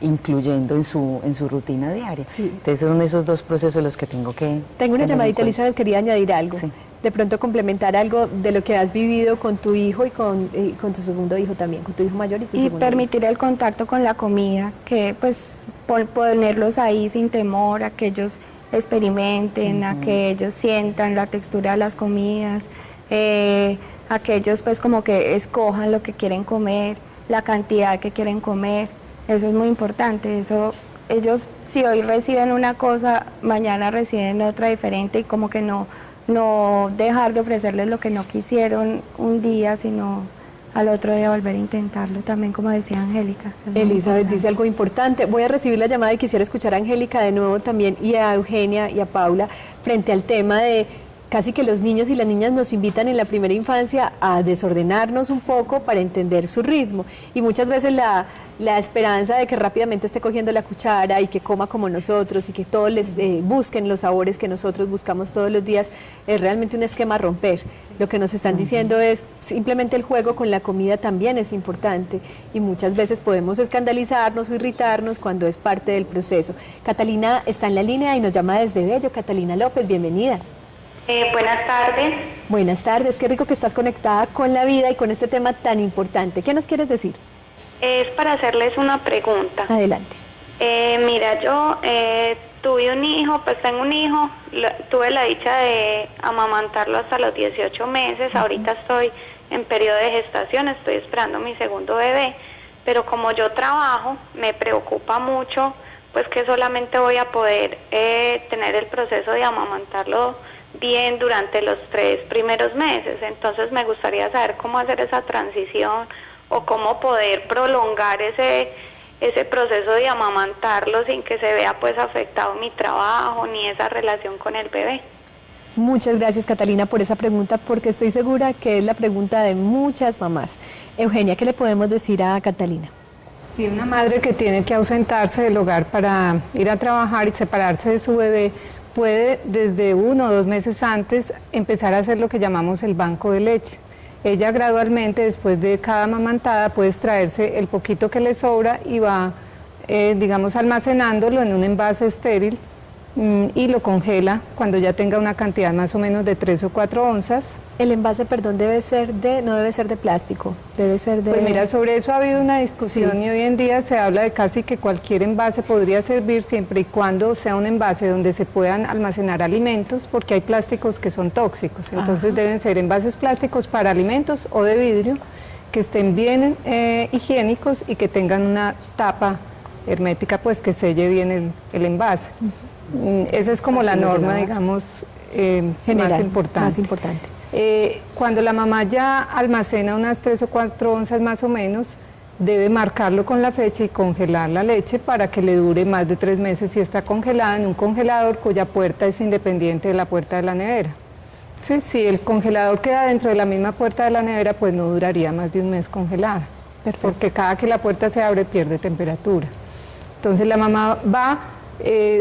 incluyendo en su rutina diaria. Entonces son esos 2 procesos los que tengo que... Tengo una llamadita, Elizabeth, quería añadir algo. De pronto complementar algo de lo que has vivido con tu hijo y con tu segundo hijo también, con tu hijo mayor y tu segundo hijo. Y permitir el contacto con la comida, que pues ponerlos ahí sin temor a que ellos experimenten, a que ellos sientan la textura de las comidas, a que ellos pues como que escojan lo que quieren comer, la cantidad que quieren comer. Eso es muy importante. Eso, ellos si hoy reciben una cosa, mañana reciben otra diferente, y como que no dejar de ofrecerles lo que no quisieron un día, sino al otro día volver a intentarlo, también como decía Angélica. Elizabeth dice algo importante. Voy a recibir la llamada y quisiera escuchar a Angélica de nuevo también, y a Eugenia y a Paula, frente al tema de casi que los niños y las niñas nos invitan en la primera infancia a desordenarnos un poco para entender su ritmo, y muchas veces la esperanza de que rápidamente esté cogiendo la cuchara y que coma como nosotros y que todos les busquen los sabores que nosotros buscamos todos los días es realmente un esquema a romper. Lo que nos están diciendo es simplemente el juego con la comida también es importante, y muchas veces podemos escandalizarnos o irritarnos cuando es parte del proceso. Catalina está en la línea y nos llama desde Bello. Catalina López, bienvenida. Buenas tardes. Buenas tardes, qué rico que estás conectada con la vida y con este tema tan importante. ¿Qué nos quieres decir? Es para hacerles una pregunta. Adelante. Mira, yo tuve un hijo, pues tengo un hijo, tuve la dicha de amamantarlo hasta los 18 meses, ahorita estoy en periodo de gestación, estoy esperando mi segundo bebé, pero como yo trabajo, me preocupa mucho, pues que solamente voy a poder tener el proceso de amamantarlo bien durante los 3 primeros meses. Entonces me gustaría saber cómo hacer esa transición o cómo poder prolongar ese proceso de amamantarlo sin que se vea pues afectado mi trabajo ni esa relación con el bebé. Muchas gracias, Catalina, por esa pregunta, porque estoy segura que es la pregunta de muchas mamás. Eugenia, ¿qué le podemos decir a Catalina? Sí, una madre que tiene que ausentarse del hogar para ir a trabajar y separarse de su bebé puede desde 1 o 2 meses antes empezar a hacer lo que llamamos el banco de leche. Ella gradualmente, después de cada amamantada, puede extraerse el poquito que le sobra y va, digamos, almacenándolo en un envase estéril y lo congela cuando ya tenga una cantidad más o menos de 3 o 4 onzas. El envase, perdón, no debe ser de plástico, debe ser de... Pues mira, sobre eso ha habido una discusión y hoy en día se habla de casi que cualquier envase podría servir siempre y cuando sea un envase donde se puedan almacenar alimentos, porque hay plásticos que son tóxicos, entonces deben ser envases plásticos para alimentos o de vidrio que estén bien higiénicos y que tengan una tapa hermética, pues que selle bien el envase. Esa es como la norma, digamos, general, más importante. Cuando la mamá ya almacena unas 3 o 4 onzas más o menos, debe marcarlo con la fecha y congelar la leche para que le dure más de 3 meses si está congelada en un congelador cuya puerta es independiente de la puerta de la nevera. Sí, si el congelador queda dentro de la misma puerta de la nevera, pues no duraría más de 1 mes congelada. Perfecto. Porque cada que la puerta se abre pierde temperatura. Entonces la mamá va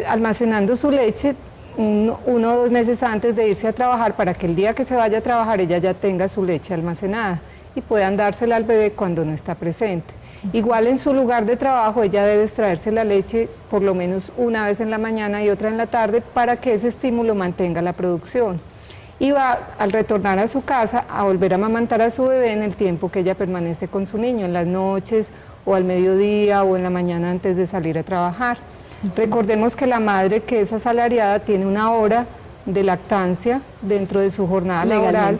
almacenando su leche 1 o 2 meses antes de irse a trabajar para que el día que se vaya a trabajar ella ya tenga su leche almacenada y puedan dársela al bebé cuando no está presente. Igual en su lugar de trabajo ella debe extraerse la leche por lo menos una vez en la mañana y otra en la tarde para que ese estímulo mantenga la producción. Y va al retornar a su casa a volver a amamantar a su bebé en el tiempo que ella permanece con su niño, en las noches o al mediodía o en la mañana antes de salir a trabajar. Recordemos que la madre que es asalariada tiene 1 hora de lactancia dentro de su jornada laboral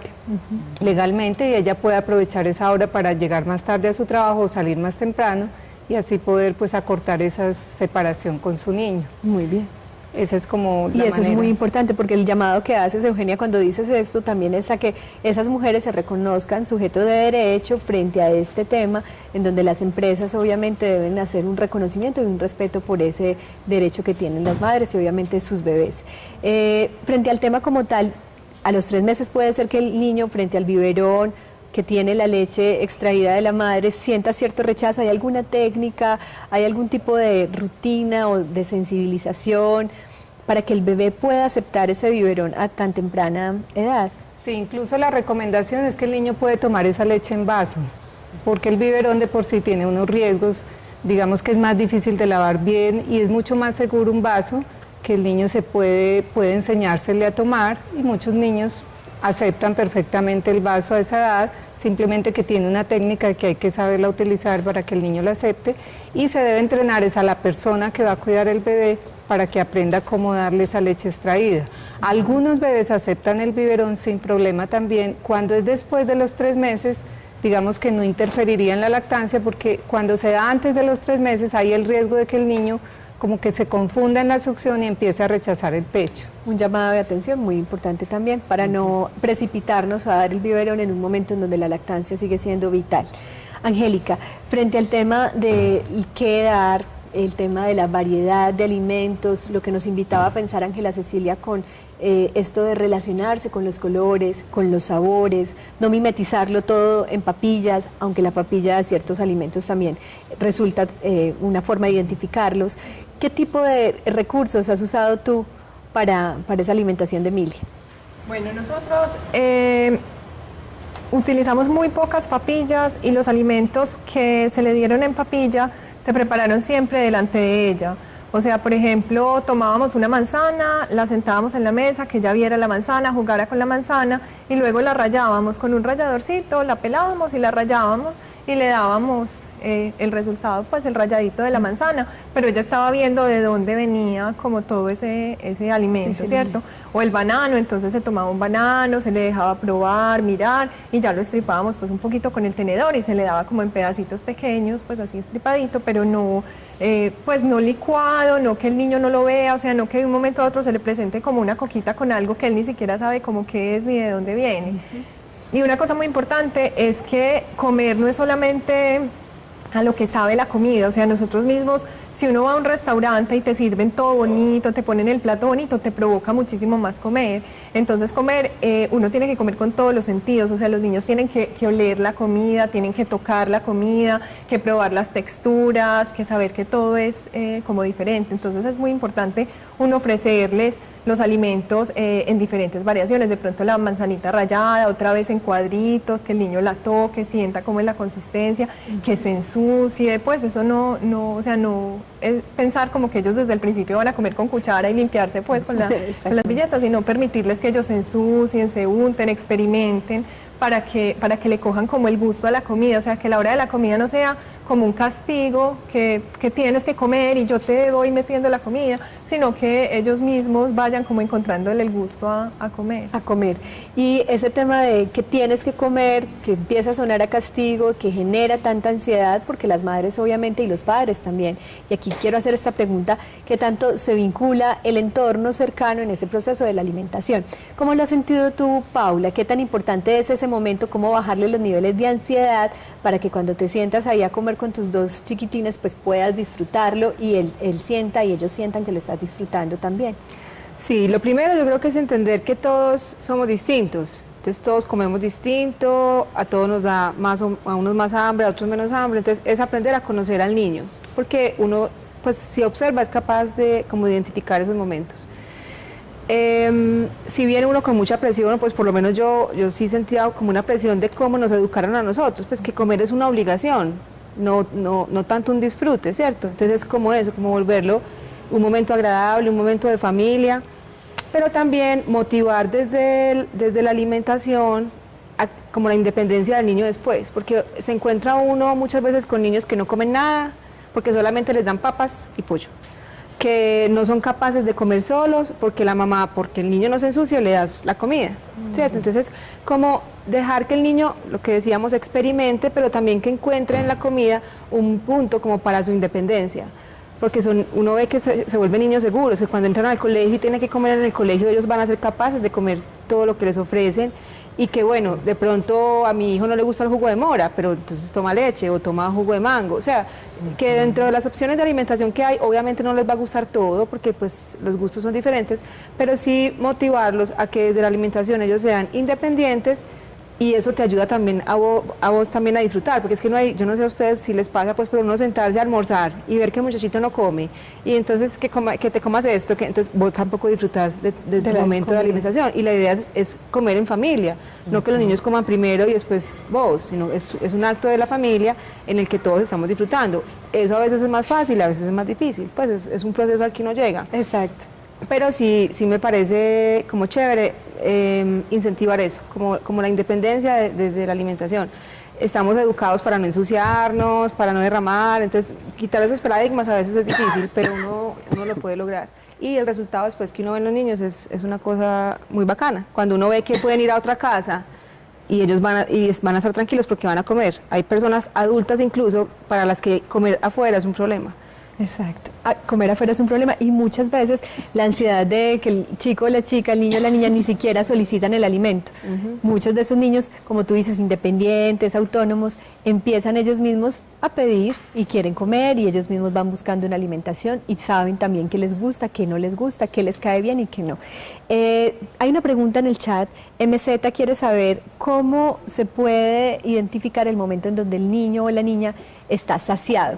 legalmente y ella puede aprovechar esa hora para llegar más tarde a su trabajo o salir más temprano y así poder pues acortar esa separación con su niño. Muy bien. Esa es como la Y eso manera. es muy importante porque el llamado que haces, Eugenia, cuando dices esto también es a que esas mujeres se reconozcan sujetos de derecho frente a este tema, en donde las empresas obviamente deben hacer un reconocimiento y un respeto por ese derecho que tienen las madres y obviamente sus bebés. Frente al tema como tal, a los 3 meses puede ser que el niño frente al biberón que tiene la leche extraída de la madre sienta cierto rechazo. ¿Hay alguna técnica, hay algún tipo de rutina o de sensibilización para que el bebé pueda aceptar ese biberón a tan temprana edad? Sí, incluso la recomendación es que el niño puede tomar esa leche en vaso, porque el biberón de por sí tiene unos riesgos, digamos que es más difícil de lavar bien y es mucho más seguro un vaso que el niño puede enseñársele a tomar y muchos niños aceptan perfectamente el vaso a esa edad, simplemente que tiene una técnica que hay que saberla utilizar para que el niño la acepte y se debe entrenar a la persona que va a cuidar el bebé para que aprenda cómo darle esa leche extraída. Algunos bebés aceptan el biberón sin problema también, cuando es después de los 3 meses, digamos que no interferiría en la lactancia porque cuando se da antes de los 3 meses hay el riesgo de que el niño como que se confunda en la succión y empiece a rechazar el pecho. Un llamado de atención muy importante también para no precipitarnos a dar el biberón en un momento en donde la lactancia sigue siendo vital. Angélica, frente al tema de qué dar, el tema de la variedad de alimentos, lo que nos invitaba a pensar Ángela Cecilia con esto de relacionarse con los colores, con los sabores, no mimetizarlo todo en papillas, aunque la papilla de ciertos alimentos también resulta una forma de identificarlos. ¿Qué tipo de recursos has usado tú para esa alimentación de Emilia? Bueno, nosotros utilizamos muy pocas papillas y los alimentos que se le dieron en papilla se prepararon siempre delante de ella. O sea, por ejemplo, tomábamos una manzana, la sentábamos en la mesa, que ella viera la manzana, jugara con la manzana y luego la rallábamos con un ralladorcito, la pelábamos y la rallábamos y le dábamos el resultado, pues el ralladito de la manzana, pero ella estaba viendo de dónde venía como todo ese alimento, ¿cierto? O el banano, entonces se tomaba un banano, se le dejaba probar, mirar y ya lo estripábamos pues un poquito con el tenedor y se le daba como en pedacitos pequeños, pues así estripadito, pero no, pues no licuado, no que el niño no lo vea, o sea, no que de un momento a otro se le presente como una coquita con algo que él ni siquiera sabe cómo qué es ni de dónde viene. Y una cosa muy importante es que comer no es solamente a lo que sabe la comida, o sea, nosotros mismos, si uno va a un restaurante y te sirven todo bonito, te ponen el plato bonito, te provoca muchísimo más comer. Entonces comer, uno tiene que comer con todos los sentidos, o sea, los niños tienen que oler la comida, tienen que tocar la comida, que probar las texturas, que saber que todo es como diferente. Entonces es muy importante uno ofrecerles los alimentos en diferentes variaciones, de pronto la manzanita rallada, otra vez en cuadritos, que el niño la toque, sienta cómo es la consistencia, que se ensucie, pues eso no, o sea, no es pensar como que ellos desde el principio van a comer con cuchara y limpiarse pues con las billetas, sino permitirles que ellos se ensucien, se unten, experimenten, para que le cojan como el gusto a la comida, o sea, que la hora de la comida no sea como un castigo que tienes que comer y yo te voy metiendo la comida, sino que ellos mismos vayan como encontrándole el gusto a comer. A comer. Y ese tema de que tienes que comer, que empieza a sonar a castigo, que genera tanta ansiedad, porque las madres obviamente y los padres también, y aquí quiero hacer esta pregunta, ¿qué tanto se vincula el entorno cercano en ese proceso de la alimentación? ¿Cómo lo has sentido tú, Paula? ¿Qué tan importante es ese momento, cómo bajarle los niveles de ansiedad para que cuando te sientas ahí a comer con tus 2 chiquitines pues puedas disfrutarlo y él sienta y ellos sientan que lo estás disfrutando también? Sí, lo primero yo creo que es entender que todos somos distintos, entonces todos comemos distinto, a todos nos da a unos más hambre, a otros menos hambre, entonces es aprender a conocer al niño, porque uno pues si observa es capaz de como identificar esos momentos. Si viene uno con mucha presión, pues por lo menos yo sí sentía como una presión de cómo nos educaron a nosotros, pues que comer es una obligación, no tanto un disfrute, ¿cierto? Entonces es como eso, como volverlo un momento agradable, un momento de familia, pero también motivar desde la alimentación como la independencia del niño después, porque se encuentra uno muchas veces con niños que no comen nada, porque solamente les dan papas y pollo, que no son capaces de comer solos, porque el niño no se ensucia, le das la comida, ¿cierto? Entonces, como dejar que el niño, lo que decíamos, experimente, pero también que encuentre en la comida un punto como para su independencia, porque uno ve que se vuelven niños seguros, que cuando entran al colegio y tienen que comer en el colegio, ellos van a ser capaces de comer todo lo que les ofrecen, y que bueno, de pronto a mi hijo no le gusta el jugo de mora, pero entonces toma leche o toma jugo de mango, o sea, que dentro de las opciones de alimentación que hay, obviamente no les va a gustar todo, porque pues los gustos son diferentes, pero sí motivarlos a que desde la alimentación ellos sean independientes, y eso te ayuda también a vos también a disfrutar, porque es que no hay, yo no sé a ustedes si les pasa, pues, pero uno sentarse a almorzar y ver que el muchachito no come, y entonces que te comas esto, que entonces vos tampoco disfrutás de tu momento de alimentación, y la idea es comer en familia, no que los niños coman primero y después vos, sino es un acto de la familia en el que todos estamos disfrutando. Eso a veces es más fácil, a veces es más difícil, pues es un proceso al que uno llega. Exacto. Pero sí me parece como chévere incentivar eso, como la independencia desde la alimentación. Estamos educados para no ensuciarnos, para no derramar, entonces quitar esos paradigmas a veces es difícil, pero uno lo puede lograr. Y el resultado después que uno ve en los niños es una cosa muy bacana. Cuando uno ve que pueden ir a otra casa y ellos van a estar tranquilos porque van a comer. Hay personas adultas incluso para las que comer afuera es un problema. Exacto. Comer afuera es un problema, y muchas veces la ansiedad de que el chico o la chica, el niño o la niña ni siquiera solicitan el alimento. Muchos de esos niños, como tú dices, independientes, autónomos, empiezan ellos mismos a pedir y quieren comer, y ellos mismos van buscando una alimentación y saben también qué les gusta, qué no les gusta, qué les cae bien y qué no. Hay una pregunta en el chat. MZ quiere saber cómo se puede identificar el momento en donde el niño o la niña está saciado.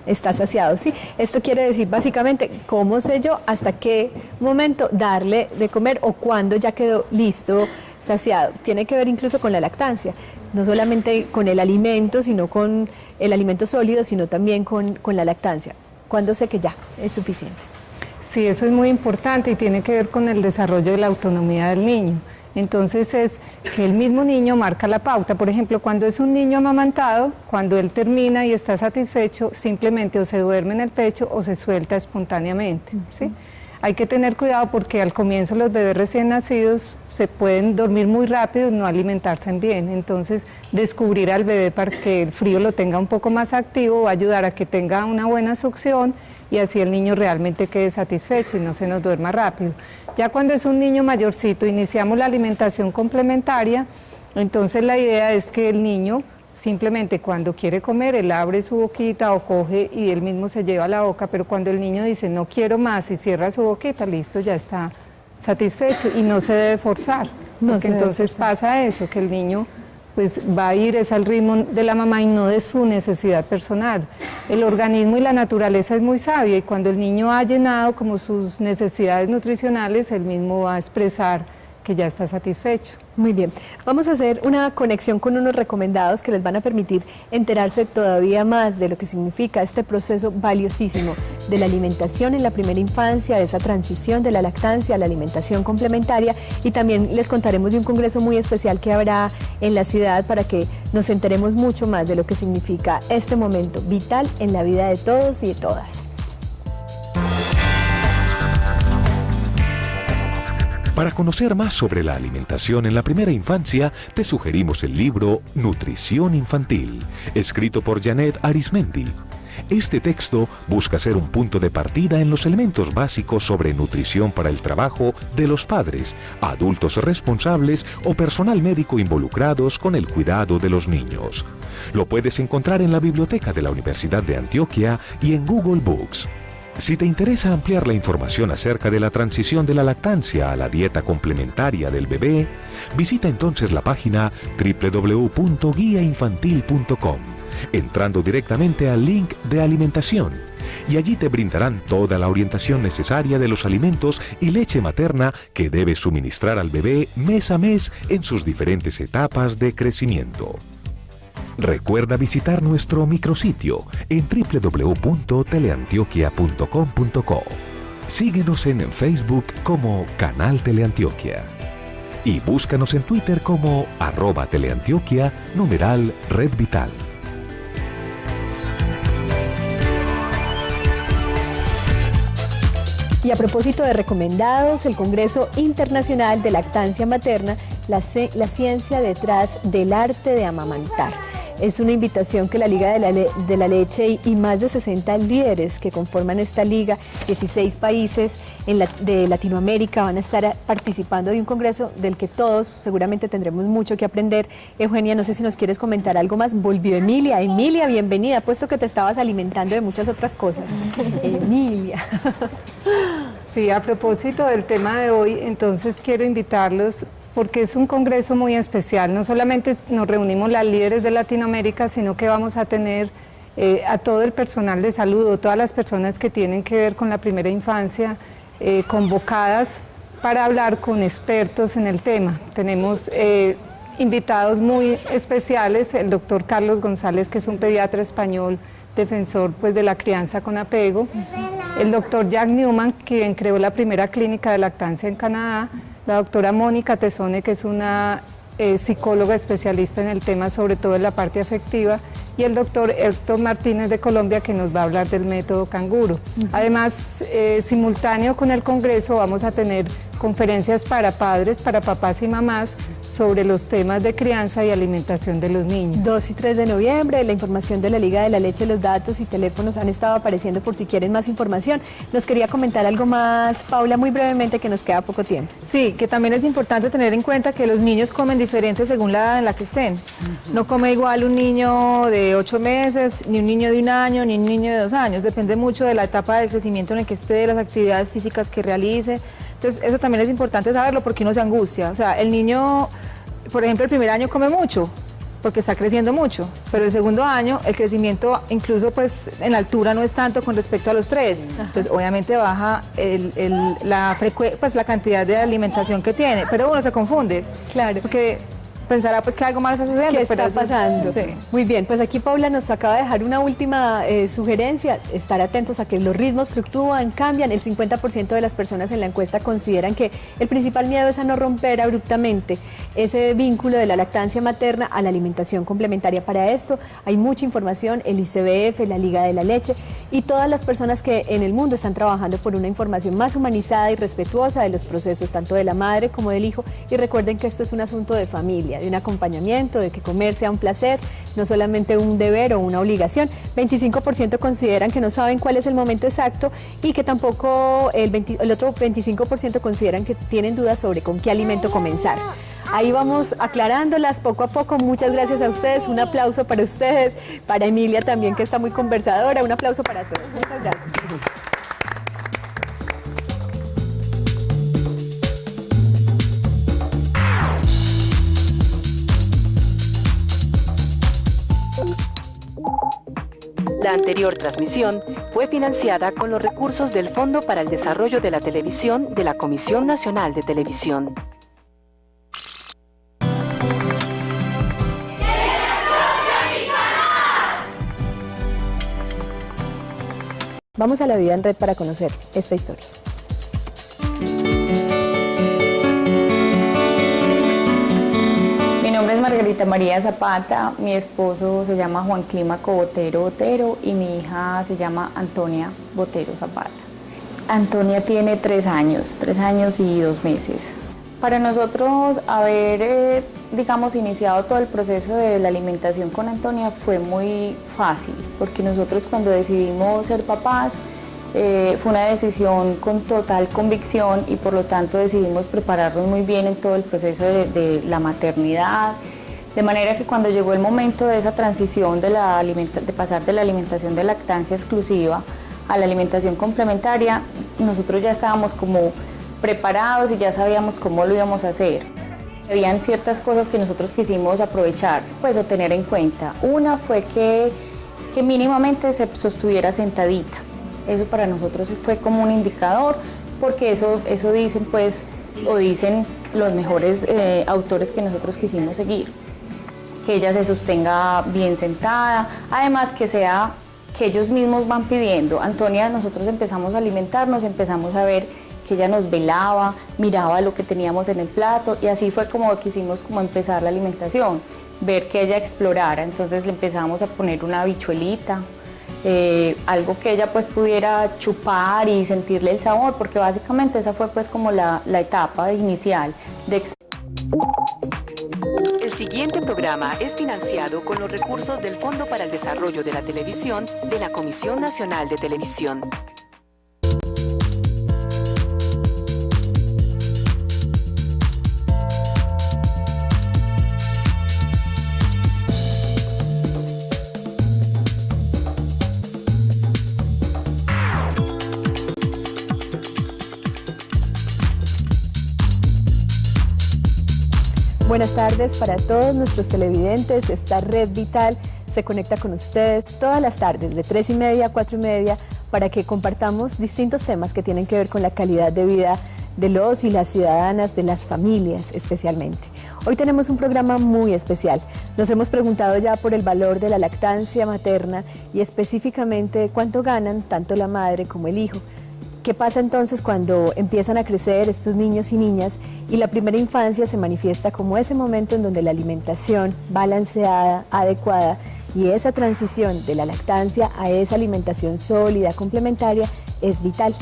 Está saciado, sí. Esto quiere decir básicamente cómo sé yo hasta qué momento darle de comer o cuándo ya quedó listo, saciado. Tiene que ver incluso con la lactancia, no solamente con el alimento, sino con el alimento sólido, sino también con la lactancia. ¿Cuándo sé que ya es suficiente? Sí, eso es muy importante y tiene que ver con el desarrollo de la autonomía del niño. Entonces es que el mismo niño marca la pauta. Por ejemplo, cuando es un niño amamantado, cuando él termina y está satisfecho, simplemente o se duerme en el pecho o se suelta espontáneamente, ¿sí? Hay que tener cuidado porque al comienzo los bebés recién nacidos se pueden dormir muy rápido y no alimentarse bien. Entonces, descubrir al bebé para que el frío lo tenga un poco más activo va a ayudar a que tenga una buena succión y así el niño realmente quede satisfecho y no se nos duerma rápido. Ya cuando es un niño mayorcito, iniciamos la alimentación complementaria, entonces la idea es que el niño simplemente cuando quiere comer, él abre su boquita o coge y él mismo se lleva a la boca, pero cuando el niño dice no quiero más y cierra su boquita, listo, ya está satisfecho y no se debe forzar. Porque entonces pasa eso, que el niño pues va a ir es al ritmo de la mamá y no de su necesidad personal. El organismo y la naturaleza es muy sabia y cuando el niño ha llenado como sus necesidades nutricionales, él mismo va a expresar que ya está satisfecho. Muy bien, vamos a hacer una conexión con unos recomendados que les van a permitir enterarse todavía más de lo que significa este proceso valiosísimo de la alimentación en la primera infancia, de esa transición de la lactancia a la alimentación complementaria, y también les contaremos de un congreso muy especial que habrá en la ciudad para que nos enteremos mucho más de lo que significa este momento vital en la vida de todos y de todas. Para conocer más sobre la alimentación en la primera infancia, te sugerimos el libro Nutrición Infantil, escrito por Janet Arismendi. Este texto busca ser un punto de partida en los elementos básicos sobre nutrición para el trabajo de los padres, adultos responsables o personal médico involucrados con el cuidado de los niños. Lo puedes encontrar en la biblioteca de la Universidad de Antioquia y en Google Books. Si te interesa ampliar la información acerca de la transición de la lactancia a la dieta complementaria del bebé, visita entonces la página www.guiainfantil.com, entrando directamente al link de alimentación, y allí te brindarán toda la orientación necesaria de los alimentos y leche materna que debes suministrar al bebé mes a mes en sus diferentes etapas de crecimiento. Recuerda visitar nuestro micrositio en www.teleantioquia.com.co. Síguenos en Facebook como Canal Teleantioquia y búscanos en Twitter como @teleantioquia /Red Vital. Y a propósito de recomendados, el Congreso Internacional de Lactancia Materna, la ciencia detrás del arte de amamantar. Es una invitación que la Liga de la Leche y más de 60 líderes que conforman esta liga, 16 países de Latinoamérica van a estar participando de un congreso del que todos seguramente tendremos mucho que aprender. Eugenia, no sé si nos quieres comentar algo más. Volvió Emilia. Emilia, bienvenida, puesto que te estabas alimentando de muchas otras cosas. Emilia. Sí, a propósito del tema de hoy, entonces quiero invitarlos porque es un congreso muy especial. No solamente nos reunimos las líderes de Latinoamérica, sino que vamos a tener a todo el personal de salud, o todas las personas que tienen que ver con la primera infancia, convocadas para hablar con expertos en el tema. Tenemos invitados muy especiales, el doctor Carlos González, que es un pediatra español, defensor pues, de la crianza con apego, el doctor Jack Newman, quien creó la primera clínica de lactancia en Canadá, la doctora Mónica Tesone, que es una psicóloga especialista en el tema, sobre todo en la parte afectiva, y el doctor Héctor Martínez de Colombia, que nos va a hablar del método canguro. Además, simultáneo con el congreso vamos a tener conferencias para padres, para papás y mamás, sobre los temas de crianza y alimentación de los niños. 2 y 3 de noviembre, la información de la Liga de la Leche, los datos y teléfonos han estado apareciendo por si quieren más información. Nos quería comentar algo más, Paula, muy brevemente, que nos queda poco tiempo. Sí, que también es importante tener en cuenta que los niños comen diferente según la edad en la que estén. No come igual un niño de 8 meses, ni un niño de 1 año, ni un niño de 2 años. Depende mucho de la etapa de crecimiento en el que esté, de las actividades físicas que realice. Entonces, eso también es importante saberlo porque uno se angustia. O sea, el niño, por ejemplo, el primer año come mucho porque está creciendo mucho, pero el segundo año el crecimiento incluso pues en altura no es tanto con respecto a los 3. Entonces, obviamente baja la cantidad de alimentación que tiene, pero uno se confunde. Claro. Porque pensará pues que algo más está sucediendo. ¿Qué está pasando? Sí. Muy bien, pues aquí Paula nos acaba de dejar una última sugerencia, estar atentos a que los ritmos fluctúan, cambian. El 50% de las personas en la encuesta consideran que el principal miedo es a no romper abruptamente ese vínculo de la lactancia materna a la alimentación complementaria. Para esto hay mucha información, el ICBF, la Liga de la Leche y todas las personas que en el mundo están trabajando por una información más humanizada y respetuosa de los procesos tanto de la madre como del hijo. Y recuerden que esto es un asunto de familia, de un acompañamiento, de que comer sea un placer, no solamente un deber o una obligación. 25% consideran que no saben cuál es el momento exacto y que tampoco el otro 25% consideran que tienen dudas sobre con qué alimento comenzar. Ahí vamos aclarándolas poco a poco. Muchas gracias a ustedes, un aplauso para ustedes, para Emilia también, que está muy conversadora, un aplauso para todos. Muchas gracias. La anterior transmisión fue financiada con los recursos del Fondo para el Desarrollo de la Televisión de la Comisión Nacional de Televisión. Vamos a La Vida en Red para conocer esta historia. Mi nombre es Margarita María Zapata, mi esposo se llama Juan Clímaco Botero y mi hija se llama Antonia Botero Zapata. Antonia tiene 3 años y 2 meses. Para nosotros haber, iniciado todo el proceso de la alimentación con Antonia fue muy fácil, porque nosotros cuando decidimos ser papás, fue una decisión con total convicción y por lo tanto decidimos prepararnos muy bien en todo el proceso de la maternidad, de manera que cuando llegó el momento de esa transición de pasar de la alimentación de lactancia exclusiva a la alimentación complementaria, nosotros ya estábamos como preparados y ya sabíamos cómo lo íbamos a hacer. Habían ciertas cosas que nosotros quisimos aprovechar pues, o tener en cuenta. Una fue que mínimamente se sostuviera sentadita. Eso para nosotros fue como un indicador, porque eso dicen pues, o dicen los mejores autores que nosotros quisimos seguir. Que ella se sostenga bien sentada, además que sea que ellos mismos van pidiendo. Antonia, nosotros empezamos a alimentarnos, empezamos a ver que ella nos velaba, miraba lo que teníamos en el plato, y así fue como quisimos como empezar la alimentación, ver que ella explorara. Entonces le empezamos a poner una habichuelita, algo que ella pues pudiera chupar y sentirle el sabor, porque básicamente esa fue pues como la etapa inicial de El siguiente programa es financiado con los recursos del Fondo para el Desarrollo de la Televisión de la Comisión Nacional de Televisión. Buenas tardes para todos nuestros televidentes. Esta Red Vital se conecta con ustedes todas las tardes de 3:30 a 4:30 para que compartamos distintos temas que tienen que ver con la calidad de vida de los y las ciudadanas, de las familias especialmente. Hoy tenemos un programa muy especial. Nos hemos preguntado ya por el valor de la lactancia materna y específicamente cuánto ganan tanto la madre como el hijo. ¿Qué pasa entonces cuando empiezan a crecer estos niños y niñas y la primera infancia se manifiesta como ese momento en donde la alimentación balanceada, adecuada y esa transición de la lactancia a esa alimentación sólida, complementaria, es vital?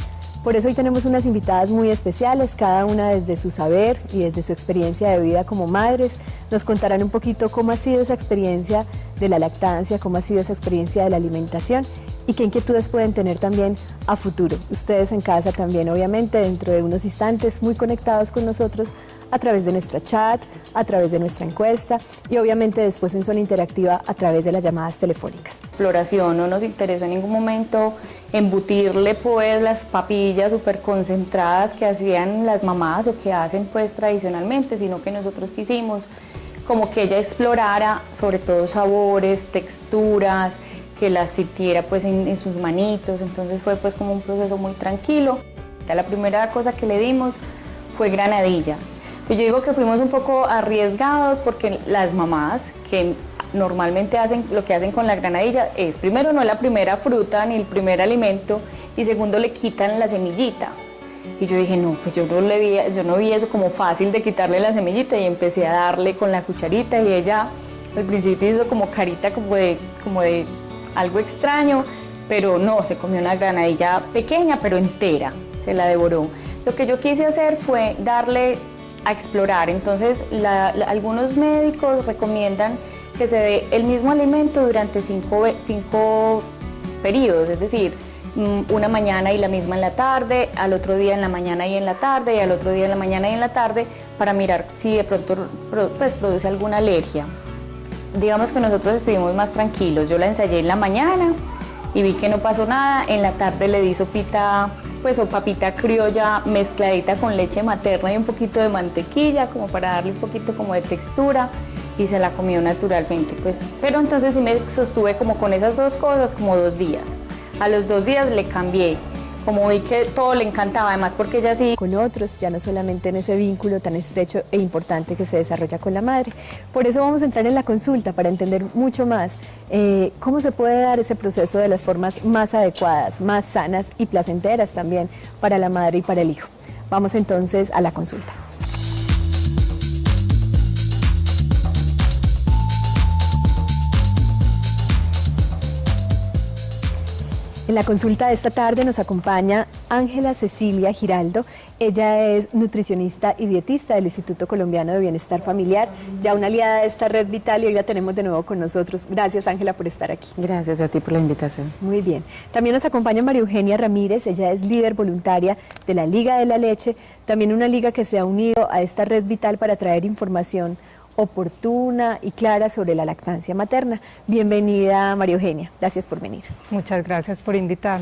Por eso hoy tenemos unas invitadas muy especiales, cada una desde su saber y desde su experiencia de vida como madres. Nos contarán un poquito cómo ha sido esa experiencia de la lactancia, cómo ha sido esa experiencia de la alimentación y qué inquietudes pueden tener también a futuro. Ustedes en casa también, obviamente, dentro de unos instantes muy conectados con nosotros a través de nuestra chat, a través de nuestra encuesta y obviamente después en Zona Interactiva a través de las llamadas telefónicas. Exploración, no nos interesó en ningún momento embutirle pues las papillas súper concentradas que hacían las mamás o que hacen pues tradicionalmente, sino que nosotros quisimos como que ella explorara sobre todo sabores, texturas, que las sintiera pues en sus manitos. Entonces fue pues como un proceso muy tranquilo. La primera cosa que le dimos fue granadilla. Pues yo digo que fuimos un poco arriesgados porque las mamás que normalmente hacen lo que hacen con la granadilla es, primero, no es la primera fruta ni el primer alimento, y segundo, le quitan la semillita. Y yo dije, no, pues yo no vi eso como fácil de quitarle la semillita, y empecé a darle con la cucharita y ella al principio hizo como carita como de algo extraño, pero no, se comió una granadilla pequeña pero entera, se la devoró. Lo que yo quise hacer fue darle a explorar. Entonces algunos médicos recomiendan que se dé el mismo alimento durante 5 periodos, es decir, una mañana y la misma en la tarde, al otro día en la mañana y en la tarde, y al otro día en la mañana y en la tarde, para mirar si de pronto pues, produce alguna alergia. Digamos que nosotros estuvimos más tranquilos. Yo la ensayé en la mañana y vi que no pasó nada. En la tarde le di sopita, pues o papita criolla mezcladita con leche materna y un poquito de mantequilla, como para darle un poquito como de textura, y se la comió naturalmente. Pues. Pero entonces sí me sostuve como con esas dos cosas como 2 días. A los 2 días le cambié. Como vi que todo le encantaba, además porque ella sí... Con otros, ya no solamente en ese vínculo tan estrecho e importante que se desarrolla con la madre. Por eso vamos a entrar en la consulta para entender mucho más cómo se puede dar ese proceso de las formas más adecuadas, más sanas y placenteras también para la madre y para el hijo. Vamos entonces a la consulta. En la consulta de esta tarde nos acompaña Ángela Cecilia Giraldo. Ella es nutricionista y dietista del Instituto Colombiano de Bienestar Familiar, ya una aliada de esta Red Vital, y hoy la tenemos de nuevo con nosotros. Gracias, Ángela, por estar aquí. Gracias a ti por la invitación. Muy bien. También nos acompaña María Eugenia Ramírez. Ella es líder voluntaria de la Liga de la Leche, también una liga que se ha unido a esta Red Vital para traer información oportuna y clara sobre la lactancia materna. Bienvenida, María Eugenia. Gracias por venir. Muchas gracias por invitar.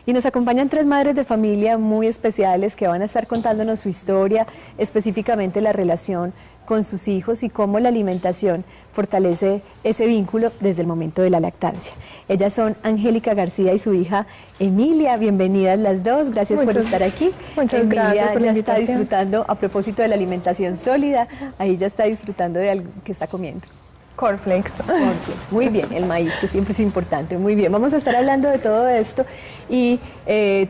Y nos acompañan 3 madres de familia muy especiales que van a estar contándonos su historia, específicamente la relación con sus hijos y cómo la alimentación fortalece ese vínculo desde el momento de la lactancia. Ellas son Angélica García y su hija Emilia. Bienvenidas las dos, gracias por estar aquí. Muchas gracias por la ya está invitación. disfrutando, a propósito de la alimentación sólida, ahí ya está disfrutando de algo que está comiendo. Cornflakes. Cornflakes, muy bien, el maíz que siempre es importante, muy bien. Vamos a estar hablando de todo esto y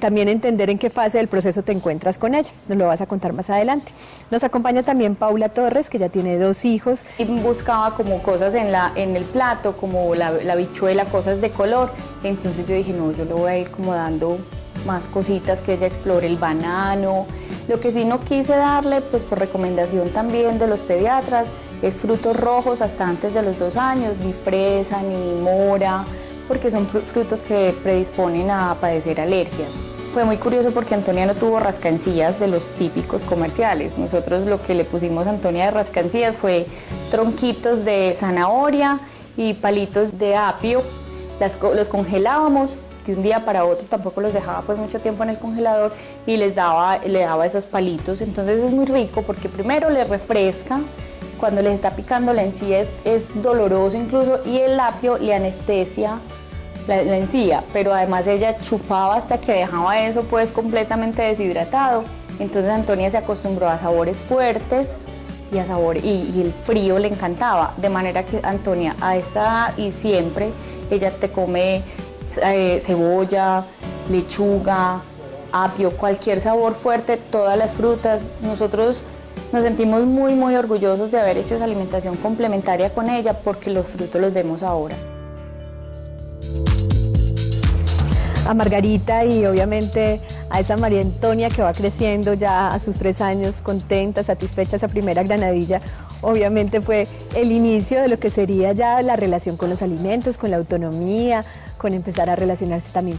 también entender en qué fase del proceso te encuentras con ella. Nos lo vas a contar más adelante. Nos acompaña también Paula Torres, que ya tiene 2 hijos. Y buscaba como cosas en el plato, como la habichuela, cosas de color. Entonces yo dije, no, yo le voy a ir como dando más cositas, que ella explore el banano. Lo que sí no quise darle, pues por recomendación también de los pediatras, es frutos rojos hasta antes de los 2 años, ni fresa, ni mora, porque son frutos que predisponen a padecer alergias. Fue muy curioso porque Antonia no tuvo rascancillas de los típicos comerciales. Nosotros lo que le pusimos a Antonia de rascancillas fue tronquitos de zanahoria y palitos de apio. Los congelábamos de un día para otro, tampoco los dejaba pues mucho tiempo en el congelador y le daba esos palitos. Entonces es muy rico porque primero le refresca, cuando les está picando la encía es doloroso incluso, y el apio le anestesia la encía, pero además ella chupaba hasta que dejaba eso pues completamente deshidratado. Entonces Antonia se acostumbró a sabores fuertes y el frío le encantaba, de manera que Antonia a esta edad y siempre ella te come cebolla, lechuga, apio, cualquier sabor fuerte, todas las frutas. Nosotros nos sentimos muy muy orgullosos de haber hecho esa alimentación complementaria con ella porque los frutos los vemos ahora. A Margarita y obviamente a esa María Antonia que va creciendo ya a sus 3 años, contenta, satisfecha. Esa primera granadilla obviamente fue el inicio de lo que sería ya la relación con los alimentos, con la autonomía, con empezar a relacionarse también